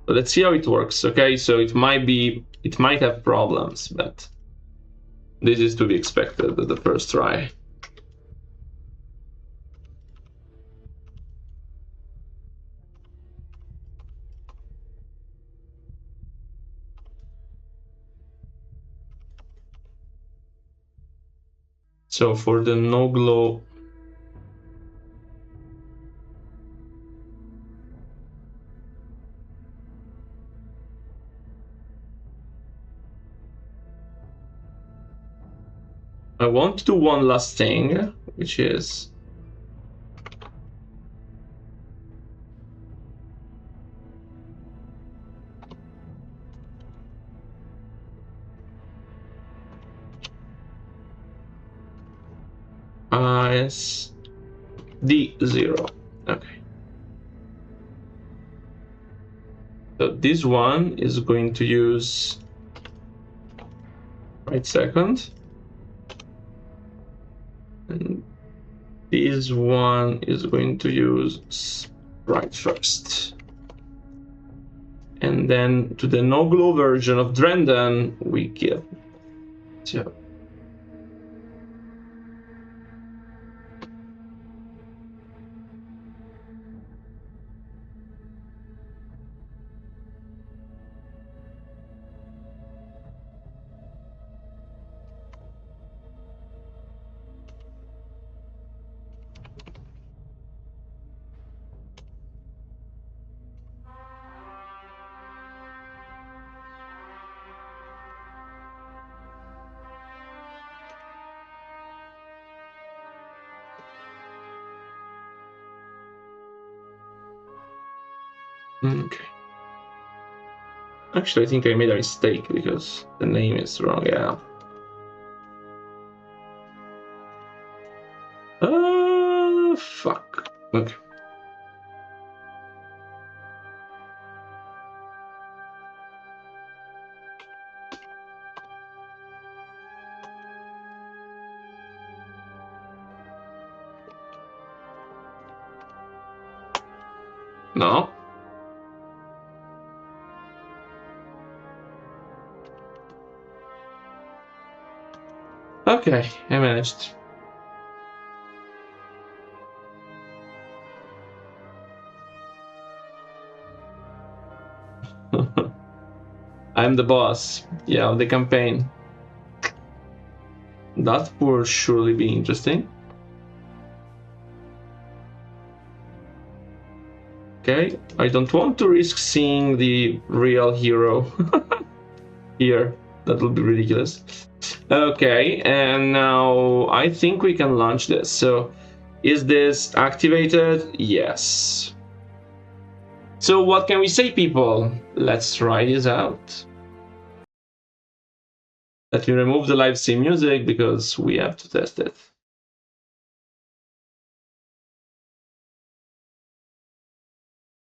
But let's see how it works. Okay, so it might have problems, but this is to be expected at the first try. So for the no glow, I want to do one last thing, which is is D0. Okay. So this one is going to use right second. And this one is going to use right first. And then to the no glow version of Drenden, we give 0. Okay. Actually, I think I made a mistake because the name is wrong. Yeah. Fuck. Okay. No. Okay, I managed. I'm the boss. Yeah, of the campaign. That will surely be interesting. Okay, I don't want to risk seeing the real hero here. That will be ridiculous. Okay, and now I think we can launch this. So, is this activated? Yes. So what can we say, people? Let's try this out. Let me remove the live sim music because we have to test it.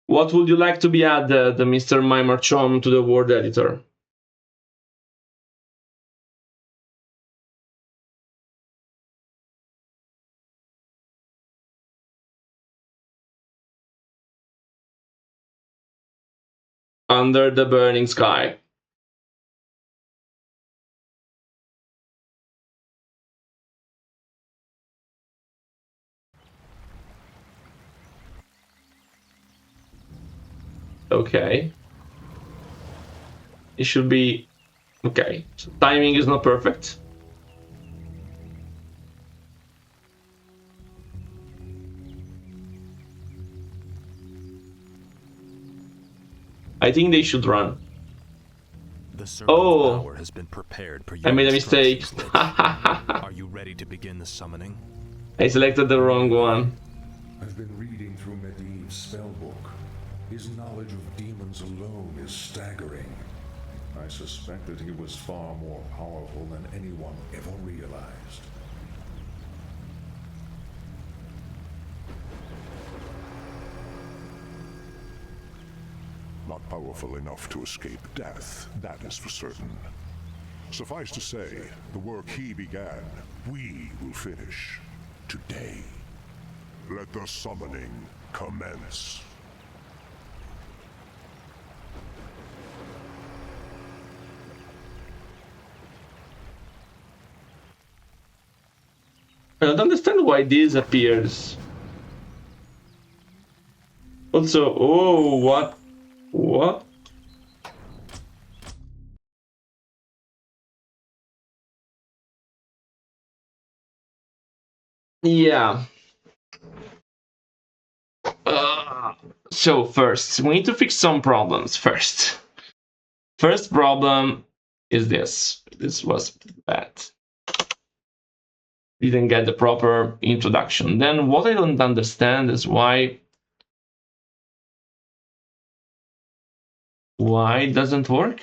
What would you like to be added, Mr. Mimarchom, to the word editor? Under the burning sky. Okay. It should be okay. So timing is not perfect. I think they should run. The circle of power has been prepared per I made a mistake. Are you ready to begin the summoning? I selected the wrong one. I've been reading through Medivh's spellbook. His knowledge of demons alone is staggering. I suspect that he was far more powerful than anyone ever realized. Not powerful enough to escape death, that is for certain. Suffice to say, the work he began, we will finish today. Let the summoning commence. I don't understand why this appears. Also, oh, what? What? Yeah. So first, we need to fix some problems first. First problem is this. This was bad. Didn't get the proper introduction. Then what I don't understand is why it doesn't work.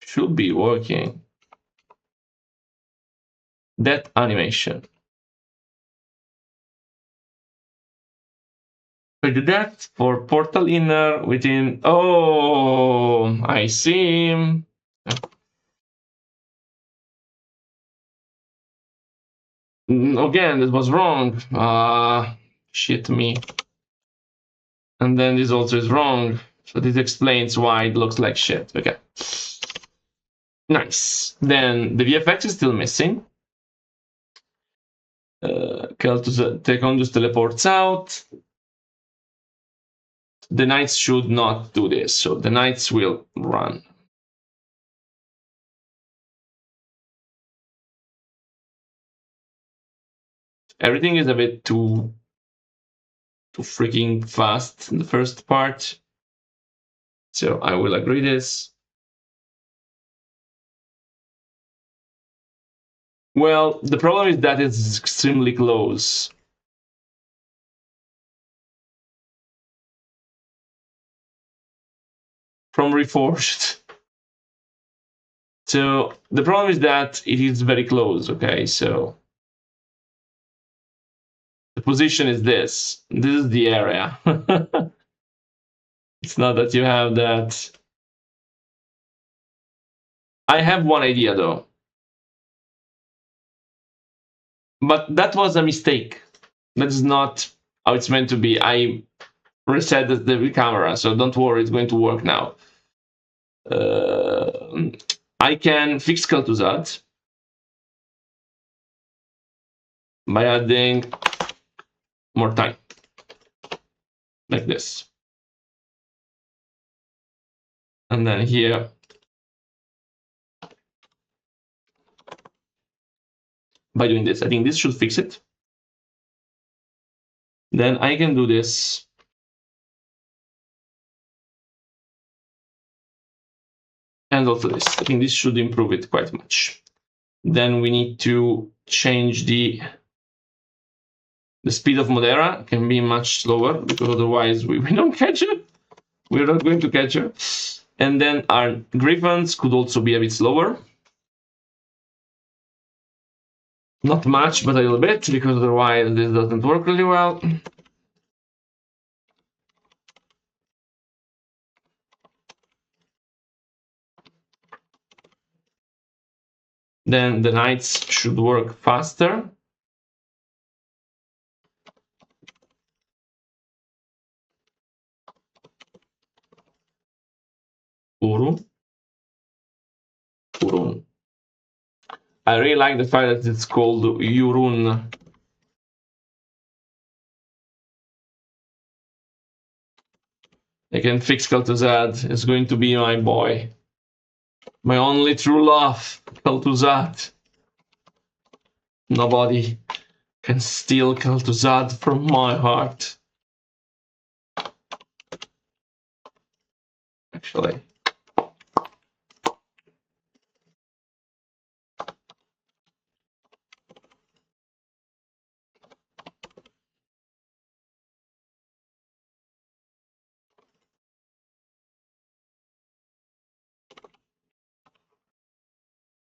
Should be working. That animation. We do that for portal inner within. Oh, I see. Again, this was wrong. Shit me. And then this also is wrong. So this explains why it looks like shit. Okay. Nice. Then the VFX is still missing. Kel'Thuzad just teleports out. The knights should not do this, so the knights will run. Everything is a bit too freaking fast in the first part. So I will agree this. Well, the problem is that it's extremely close. From Reforged. So the problem is that it is very close, okay? So the position is this. This is the area. It's not that you have that. I have one idea though. But that was a mistake. That is not how it's meant to be. I reset the camera, so don't worry, it's going to work now. I can fix Kel'Thuzad by adding more time, like this. And then here, by doing this, I think this should fix it. Then I can do this. And also this. I think this should improve it quite much. Then we need to change the speed of Modera. Can be much slower, because otherwise we don't catch it. We're not going to catch her. And then our Griffins could also be a bit slower. Not much, but a little bit, because otherwise this doesn't work really well. Then the Knights should work faster. Uru. Urun. I really like the fact that it's called Urun. I can fix Kel'Thuzad. It's going to be my boy. My only true love, Kel'Thuzad. Nobody can steal Kel'Thuzad from my heart. Actually.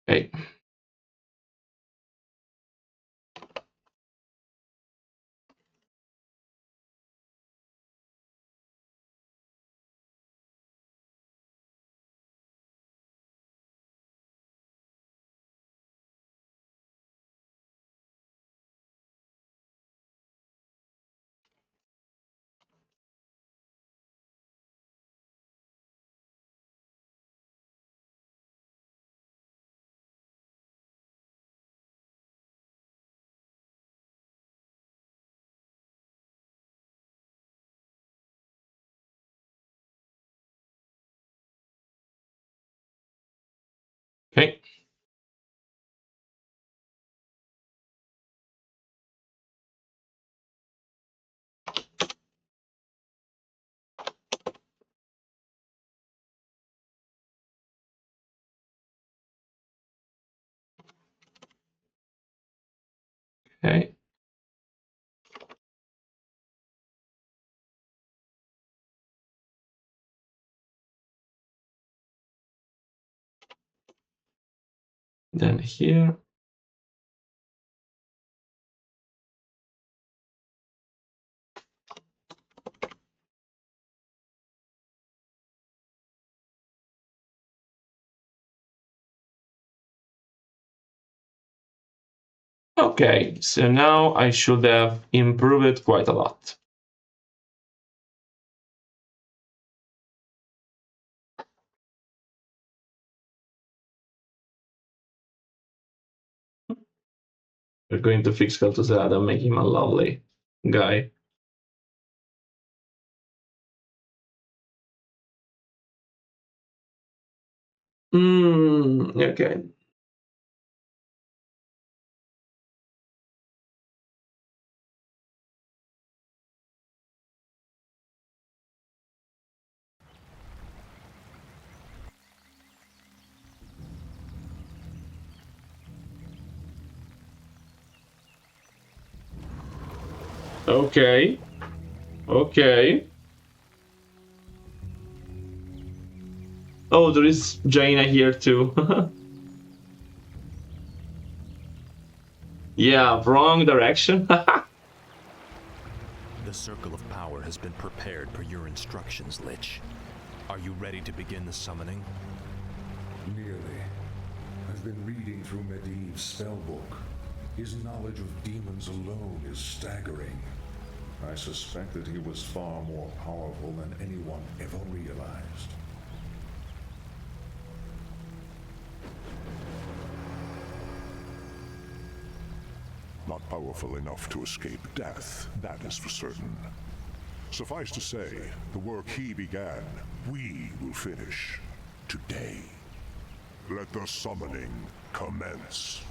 Okay. Okay. Okay. Then here. Okay, so now I should have improved it quite a lot. We're going to fix Kel'Thuzad and make him a lovely guy. Okay. Okay. Okay. Oh, there is Jaina here too. Yeah, wrong direction. The circle of power has been prepared per your instructions, Lich. Are you ready to begin the summoning? Nearly. I've been reading through Medivh's spellbook. His knowledge of demons alone is staggering. I suspect that he was far more powerful than anyone ever realized. Not powerful enough to escape death, that is for certain. Suffice to say, the work he began, we will finish today. Let the summoning commence.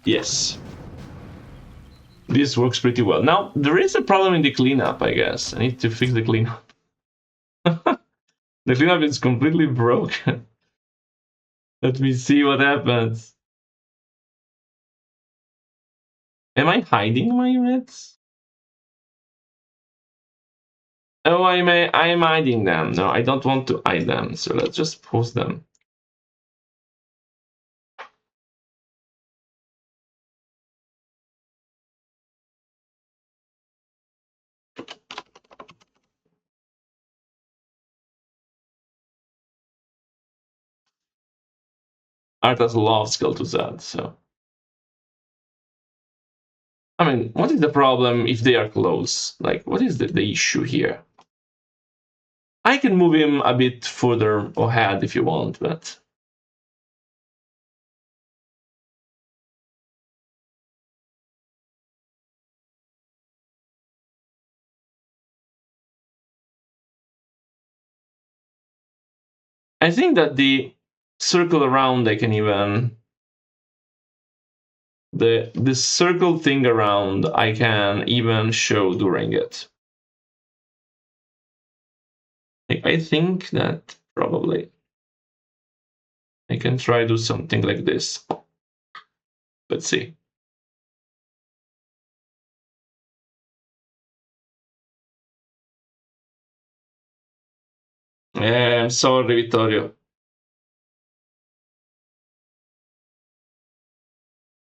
Yes. This works pretty well. Now, there is a problem in the cleanup, I guess. I need to fix the cleanup. The cleanup is completely broken. Let me see what happens. Am I hiding my units? Oh, I'm hiding them. No, I don't want to hide them, so let's just post them. Arthas loves Kel'Thuzad, so... I mean, what is the problem if they are close? Like, what is the issue here? I can move him a bit further ahead if you want, but... I think that the circle around I can even... The circle thing around I can even show during it. I think that probably I can try to do something like this. Let's see. I'm sorry, Vittorio.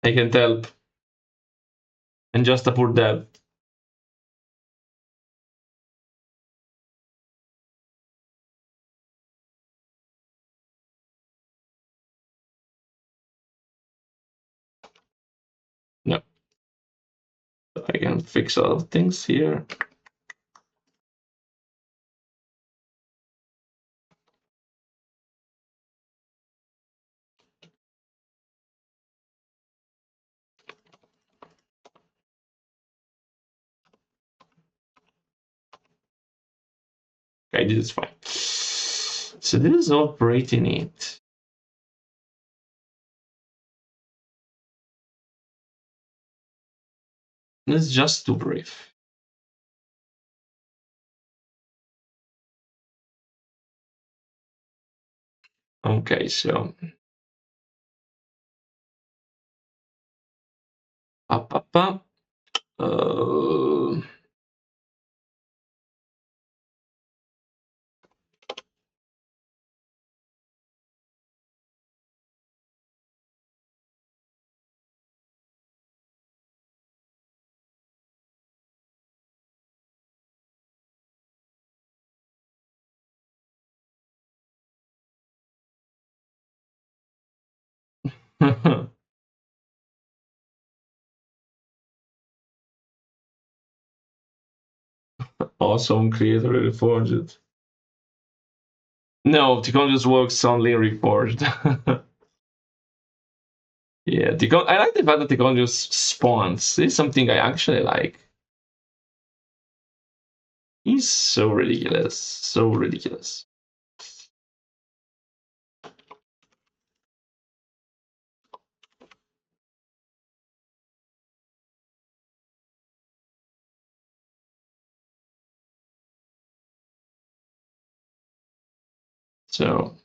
I can't help. I'm just a poor dev. No. I can fix all things here. Okay, this is fine. So this is operating it. It's just too brief. Okay, so up. Awesome creator Re Reforged. No, Ticondeus works only in Reforged. Yeah, I like the fact that Ticondeus spawns. This is something I actually like. He's so ridiculous. So ridiculous. So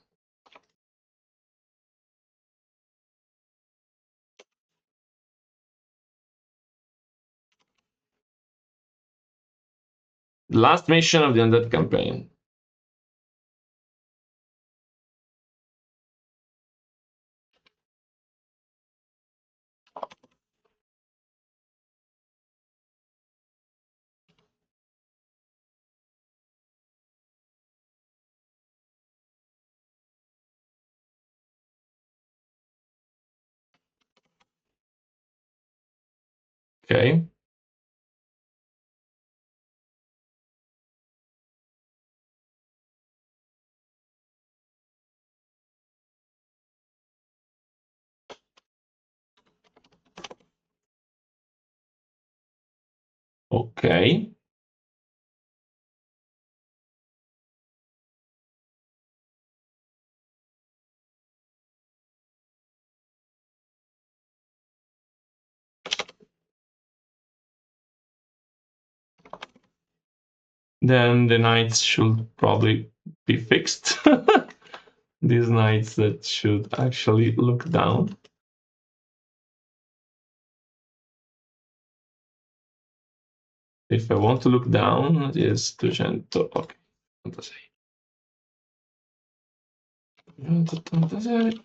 last mission of the Undead campaign. Okay. Okay. Then the knights should probably be fixed. These knights that should actually look down. If I want to look down, it is 200. Ok, 86. 86.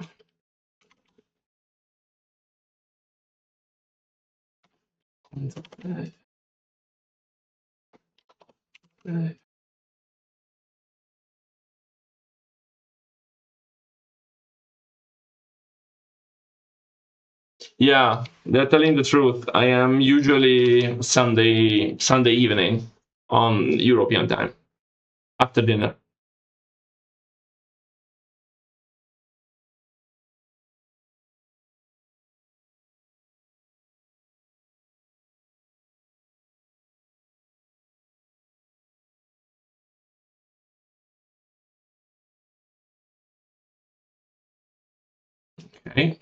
Yeah, they're telling the truth. I am usually Sunday evening on European time after dinner. Okay.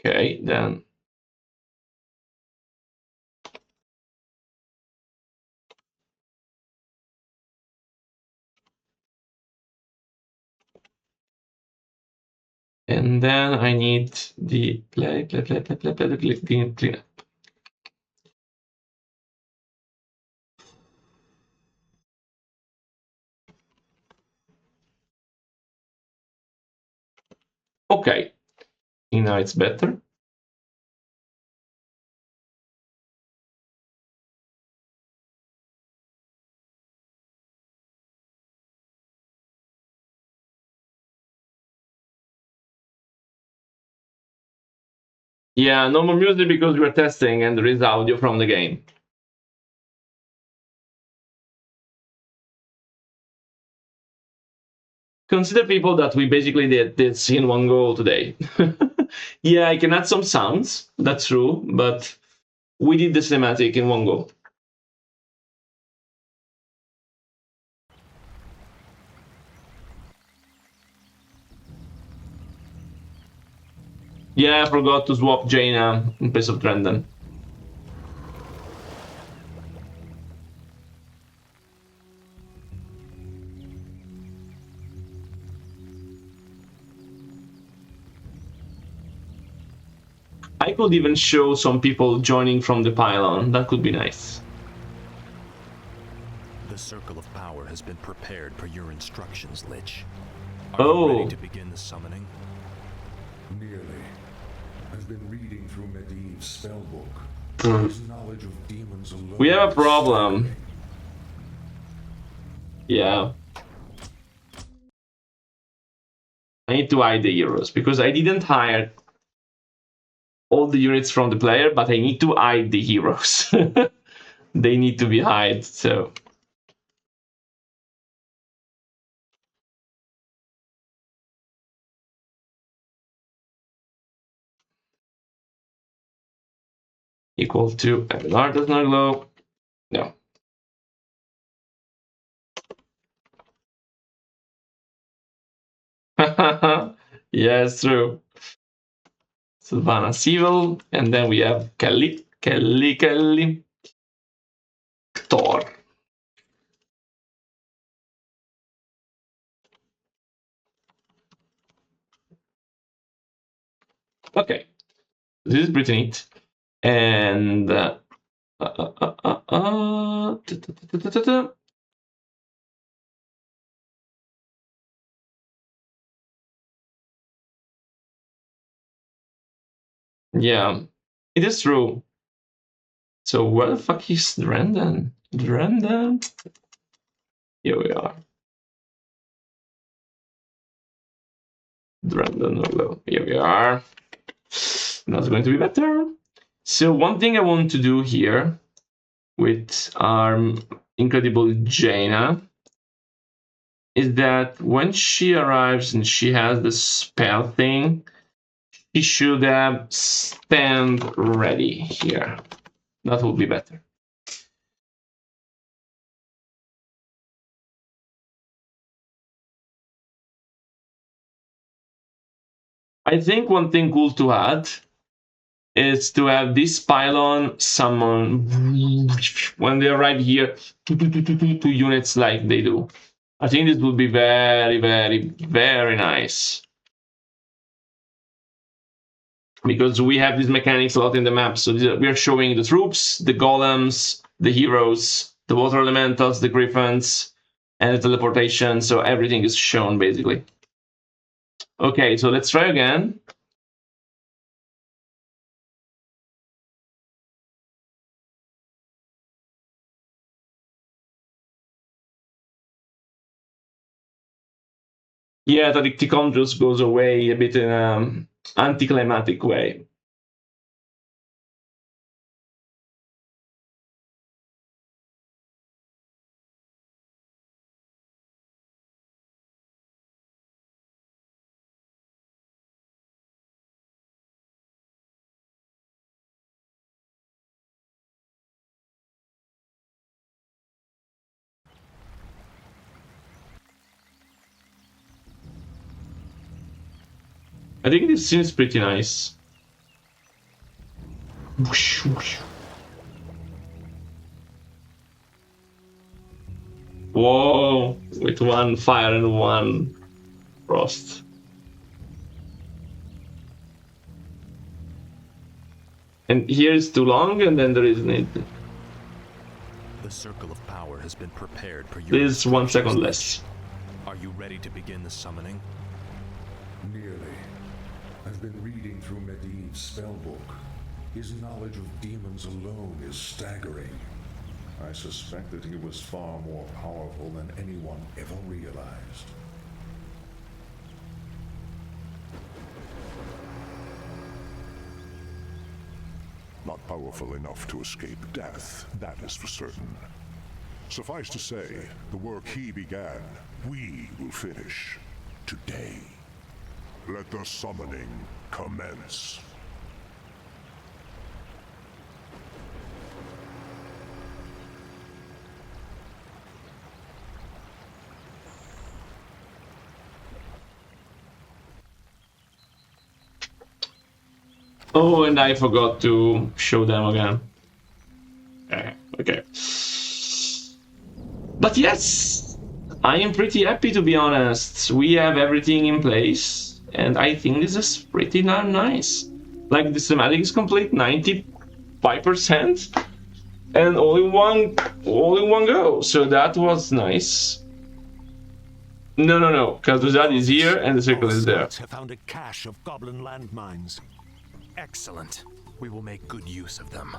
Okay, then. And then I need the clean up. Okay, now it's better. Yeah, no more music because we're testing and there is audio from the game. Consider people that we basically did this in one go today. Yeah, I can add some sounds, that's true, but we did the cinematic in one go. Yeah, I forgot to swap Jaina in place of Trendon. I could even show some people joining from the pylon. That could be nice. The circle of power has been prepared per your instructions, Lich. Are you ready to begin the summoning? Nearly. I've been reading through Medivh's spellbook. His knowledge of demons alone. We have a problem. Yeah. I need to hide the heroes because I didn't hire all the units from the player, but I need to hide the heroes. They need to be hid, so. Equal to Abelard does not glow. No. Yes, true. Sylvanas evil, and then we have Kelly. Thor. Okay, this is pretty neat. And yeah, it is true. So where the fuck is Drendon? Drendon? Here we are. Drendon, here we are. That's going to be better. So one thing I want to do here with our incredible Jaina is that when she arrives and she has the spell thing, she should have stand ready here. That will be better. I think one thing cool to add is to have this pylon summon when they arrive here, two units like they do. I think this would be very, very, very nice. Because we have these mechanics a lot in the map. So we are showing the troops, the golems, the heroes, the water elementals, the griffins, and the teleportation. So everything is shown basically. Okay, so let's try again. Yeah, the Ticon just goes away a bit in an anticlimactic way. I think this seems pretty nice. Whoosh, whoosh. Whoa, with one fire and one frost. And here is too long, and then there is need. The circle of power has been prepared for your. There's 1 second less. Are you ready to begin the summoning? Nearly. I've been reading through Medivh's spellbook. His knowledge of demons alone is staggering. I suspect that he was far more powerful than anyone ever realized. Not powerful enough to escape death, that is for certain. Suffice to say, the work he began, we will finish today. Let the summoning commence. Oh, and I forgot to show them again. Okay. But yes, I am pretty happy to be honest. We have everything in place, and I think this is pretty darn nice. Like the schematic is complete, 95%, and all in one go. So that was nice. No. Kel'Thuzad is here, and the circle is there. Have found a cache of goblin landmines. Excellent. We will make good use of them.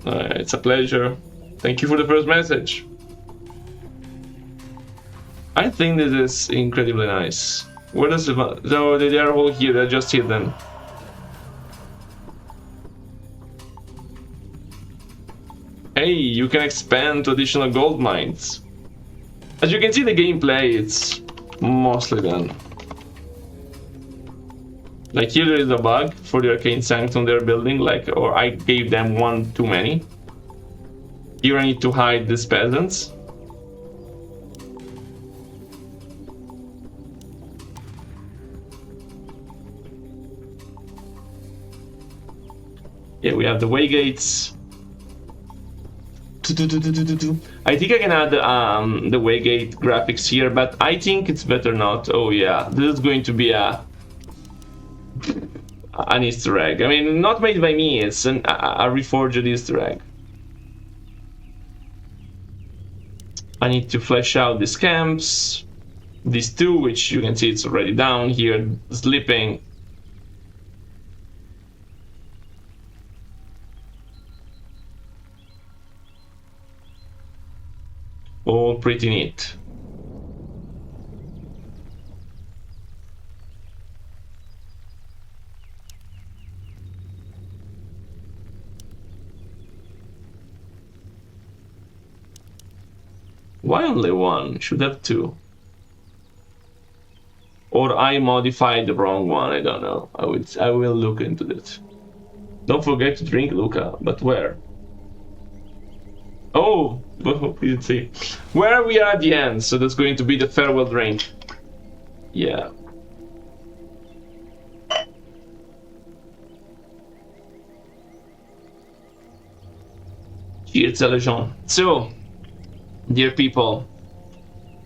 It's a pleasure. Thank you for the first message. I think this is incredibly nice. Where does the... No, they are all here, they're just hidden. Hey, you can expand to additional gold mines. As you can see, the gameplay, it's mostly done. Like here there is a bug for the Arcane Sanctum they're building, like, or I gave them one too many. Here I need to hide these peasants. Yeah, we have the way gates. I think I can add the waygate graphics here, but I think it's better not. Oh yeah, this is going to be an Easter egg. I mean, not made by me, it's a reforged Easter egg. I need to flesh out these camps. These two, which you can see it's already down here, sleeping. All pretty neat. Why only one? Should have two. Or I modified the wrong one, I don't know. I will look into it. Don't forget to drink, Luca, but where? Oh, you see. Where we are at the end, so that's going to be the farewell drink. Yeah. Cheers, Legion. So, dear people,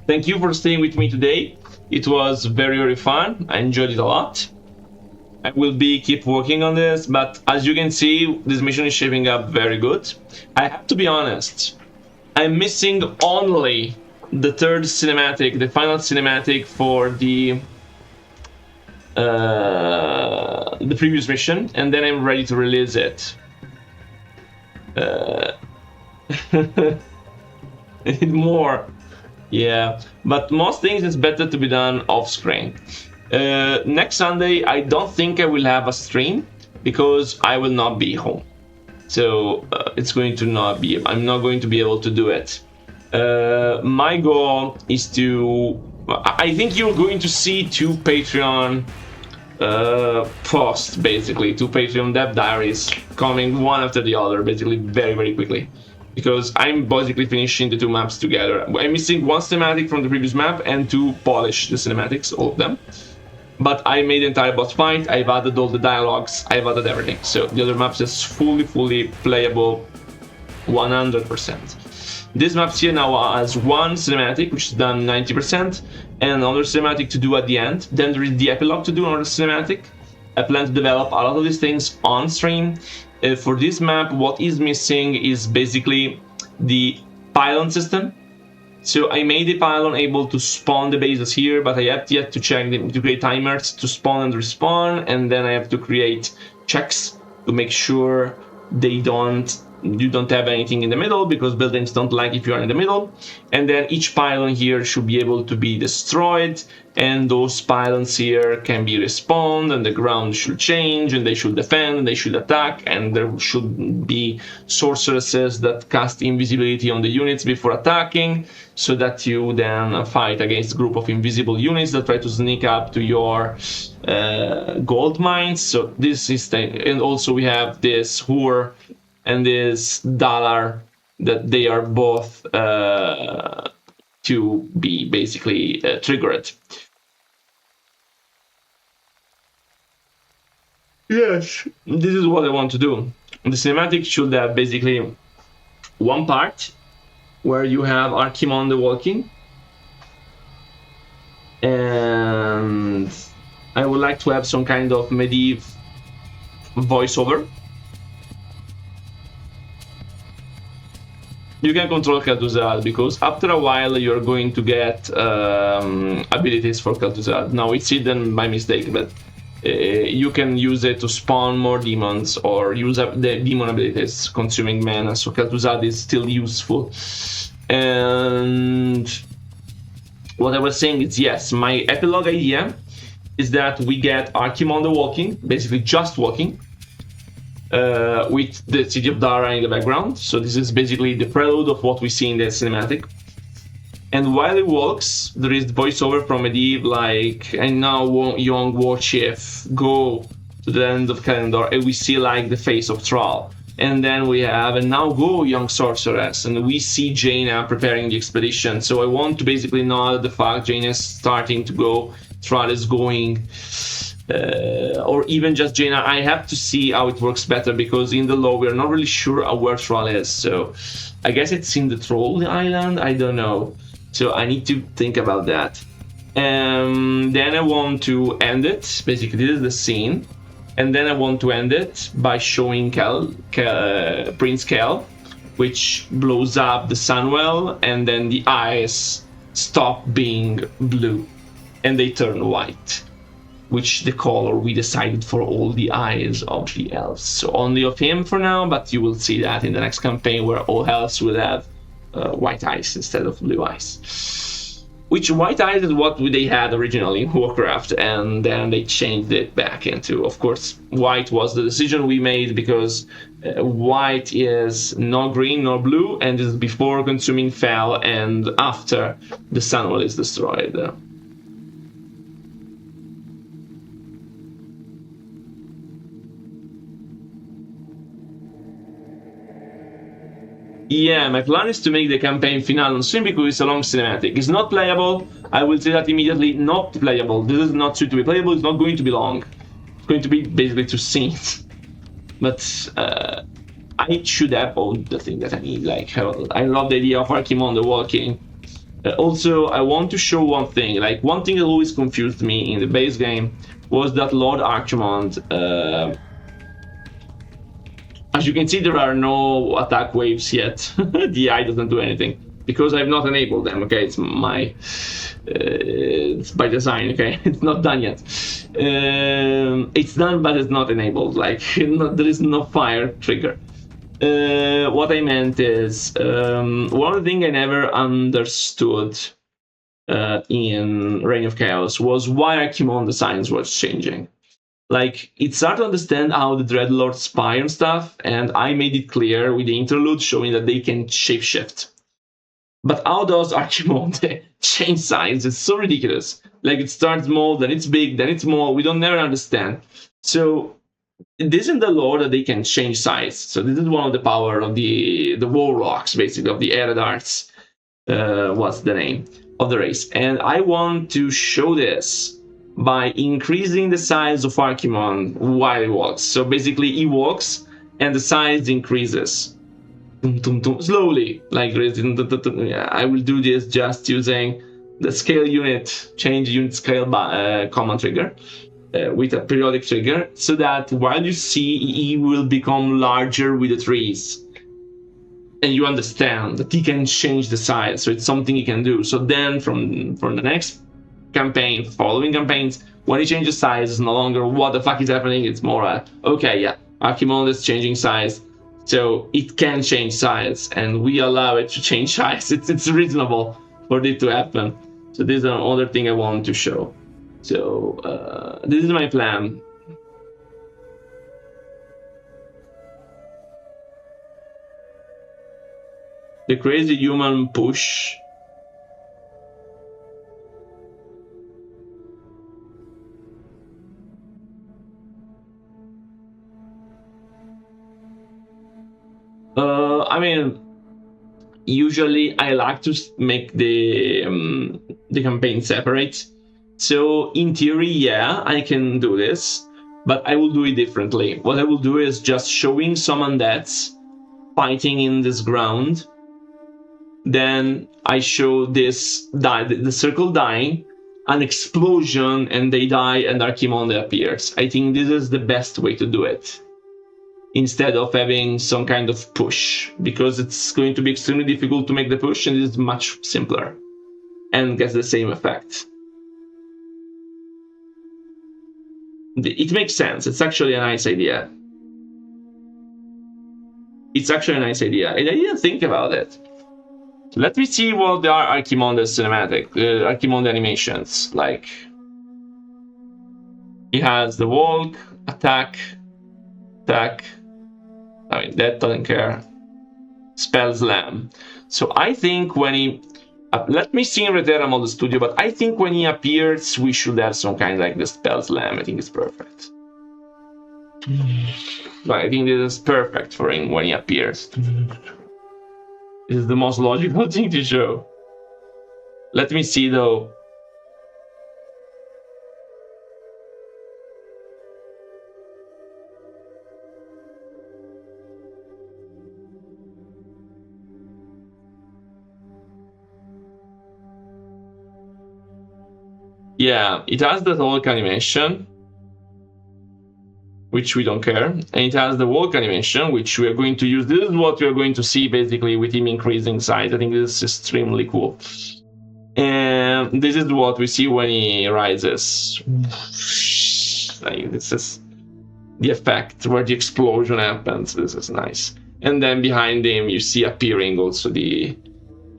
thank you for staying with me today. It was very, very fun. I enjoyed it a lot. I will keep working on this, but as you can see, this mission is shaping up very good. I have to be honest, I'm missing only the third cinematic, the final cinematic for the previous mission, and then I'm ready to release it. I need more. Yeah, but most things it's better to be done off screen. Next Sunday, I don't think I will have a stream because I will not be home. So it's going to not be, I'm not going to be able to do it. My goal is to, I think you're going to see two Patreon posts, basically, two Patreon dev diaries coming one after the other, basically very, very quickly. Because I'm basically finishing the two maps together. I'm missing one cinematic from the previous map and to polish the cinematics, all of them. But I made the entire boss fight, I've added all the dialogues, I've added everything. So the other maps is fully playable 100%. This map here now has one cinematic, which is done 90%, and another cinematic to do at the end. Then there is the epilogue to do, another cinematic. I plan to develop a lot of these things on stream. For this map, what is missing is basically the pylon system. So I made the pylon able to spawn the bases here, but I have yet to check them, to create timers to spawn and respawn, and then I have to create checks to make sure you don't have anything in the middle, because buildings don't like if you are in the middle. And then each pylon here should be able to be destroyed, and those pylons here can be respawned, and the ground should change, and they should defend, and they should attack, and there should be sorceresses that cast invisibility on the units before attacking, so that you then fight against a group of invisible units that try to sneak up to your gold mines. So this is and also we have this Hur and this Dalar, that they are both to be basically triggered. Yes, this is what I want to do. The cinematic should have basically one part where you have Archimonde walking, and I would like to have some kind of medieval voiceover. You can control Kel'Thuzad, because after a while you're going to get abilities for Kel'Thuzad. Now it's hidden by mistake, but you can use it to spawn more demons or use up the demon abilities, consuming mana. So Kel'Thuzad is still useful. And what I was saying is, yes, my epilogue idea is that we get Archimonde walking, basically just walking, with the city of Dara in the background. So this is basically the prelude of what we see in the cinematic. And while he walks, there is the voiceover from Medivh like, and now young war chief, go to the end of Kalendor, and we see like the face of Thrall. And then we have, and now go young sorceress, and we see Jaina preparing the expedition. So I want to basically nod the fact Jaina is starting to go, Thrall is going, or even just Jaina. I have to see how it works better, because in the lore we are not really sure where Thrall is. So I guess it's in the Troll Island, I don't know. So I need to think about that. Then I want to end it. Basically, this is the scene. And then I want to end it by showing Prince Kel, which blows up the Sunwell, and then the eyes stop being blue and they turn white, which the color we decided for all the eyes of the elves. So only of him for now, but you will see that in the next campaign where all elves will have white eyes instead of blue eyes. Which white eyes is what they had originally in Warcraft, and then they changed it back into, of course, white was the decision we made, because white is not green nor blue, and is before consuming Fel and after the Sunwell is destroyed. Yeah, my plan is to make the campaign finale on stream because it's a long cinematic. It's not playable. I will say that immediately. Not playable. This is not suited to be playable. It's not going to be long. It's going to be basically 2 scenes. But I should have all the thing that I need. Like, I love the idea of Archimonde walking. Also, I want to show one thing. Like, one thing that always confused me in the base game was that Lord Archimonde. As you can see, there are no attack waves yet. The eye doesn't do anything because I've not enabled them. Okay, it's my it's by design. Okay, it's not done yet. It's done, but it's not enabled. Like there is no fire trigger. What I meant is one of the things I never understood in Reign of Chaos was why Archimonde science was changing. Like, it's hard to understand how the Dreadlords spy on stuff, and I made it clear with the interlude showing that they can shapeshift. But how does Archimonde change size? It's so ridiculous. Like, it starts small, then it's big, then it's small. We don't never understand. So, this is in the lore that they can change size. So, this is one of the power of the Warlocks, basically, of the Eredards. What's the name of the race? And I want to show this by increasing the size of Archimonde while he walks. So basically he walks and the size increases. Slowly. Like, I will do this just using the scale unit, change unit scale command trigger with a periodic trigger, so that while you see he will become larger with the trees. And you understand that he can change the size, so it's something he can do. So then from the next campaign, following campaigns, when he changes size, it's no longer what the fuck is happening, it's more okay, yeah, Archimonde is changing size, so it can change size, and we allow it to change size. It's reasonable for it to happen. So this is another thing I want to show. So this is my plan. The crazy human push. I mean, usually I like to make the campaign separate. So in theory, yeah, I can do this, but I will do it differently. What I will do is just showing some undeads fighting in this ground. Then I show this the circle dying, an explosion, and they die, and Archimonde appears. I think this is the best way to do it, instead of having some kind of push, because it's going to be extremely difficult to make the push, and it is much simpler and gets the same effect. it makes sense. It's actually a nice idea. It's actually a nice idea, and I didn't think about it. Let me see what there are Archimonde cinematic, Archimonde animations. Like, he has the walk, attack. I mean, that doesn't care. Spell slam. So I think when he, let me see in Reterra Mode Studio, but I think when he appears, we should have some kind of like the spell slam. I think it's perfect. But I think this is perfect for him when he appears. This is the most logical thing to show. Let me see though. Yeah, it has the walk animation, which we don't care, and it has the walk animation, which we are going to use. This is what we are going to see basically with him increasing size. I think this is extremely cool. And this is what we see when he rises. Like, this is the effect where the explosion happens. This is nice. And then behind him you see appearing also the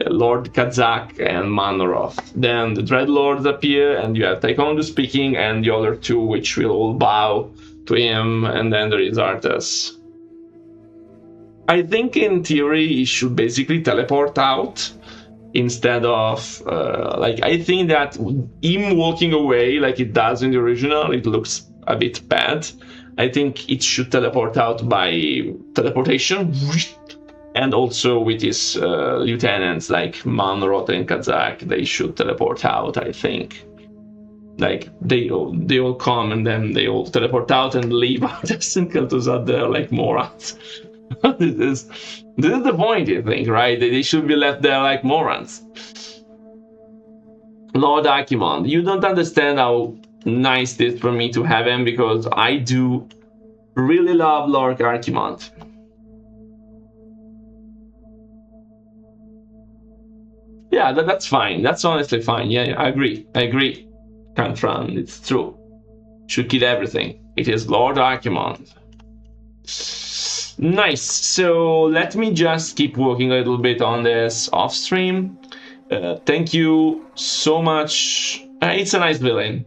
Lord Kazak and Manoroth. Then the Dreadlords appear, and you have Taekwondo speaking, and the other two, which will all bow to him, and then there is Arthas. I think in theory he should basically teleport out instead of like, I think that him walking away like it does in the original, it looks a bit bad. I think it should teleport out by teleportation. And also with his lieutenants like Manoroth and Kazak, they should teleport out, I think. Like, they all come and then they all teleport out and leave Arthas and Kel'Thuzad there like morons. This is the point, I think, right? They should be left there like morons. Lord Archimonde, you don't understand how nice it is for me to have him, because I do really love Lord Archimonde. Yeah, that's fine. That's honestly fine. Yeah, I agree. Can't run. It's true. Should kill everything. It is Lord Archimonde. Nice. So let me just keep working a little bit on this off stream. Thank you so much. It's a nice villain.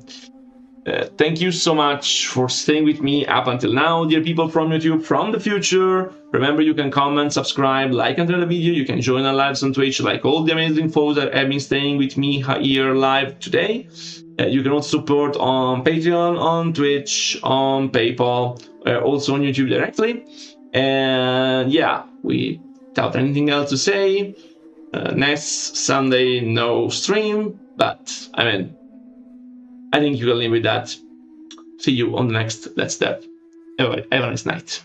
Thank you so much for staying with me up until now, dear people from YouTube, from the future. Remember, you can comment, subscribe, like and share the video. You can join our lives on Twitch, like all the amazing folks that have been staying with me here live today. You can also support on Patreon, on Twitch, on PayPal, also on YouTube directly. And yeah, without anything else to say, next Sunday no stream, but I mean, I think you can live with that. See you on the next Let's Dev. Have a nice night.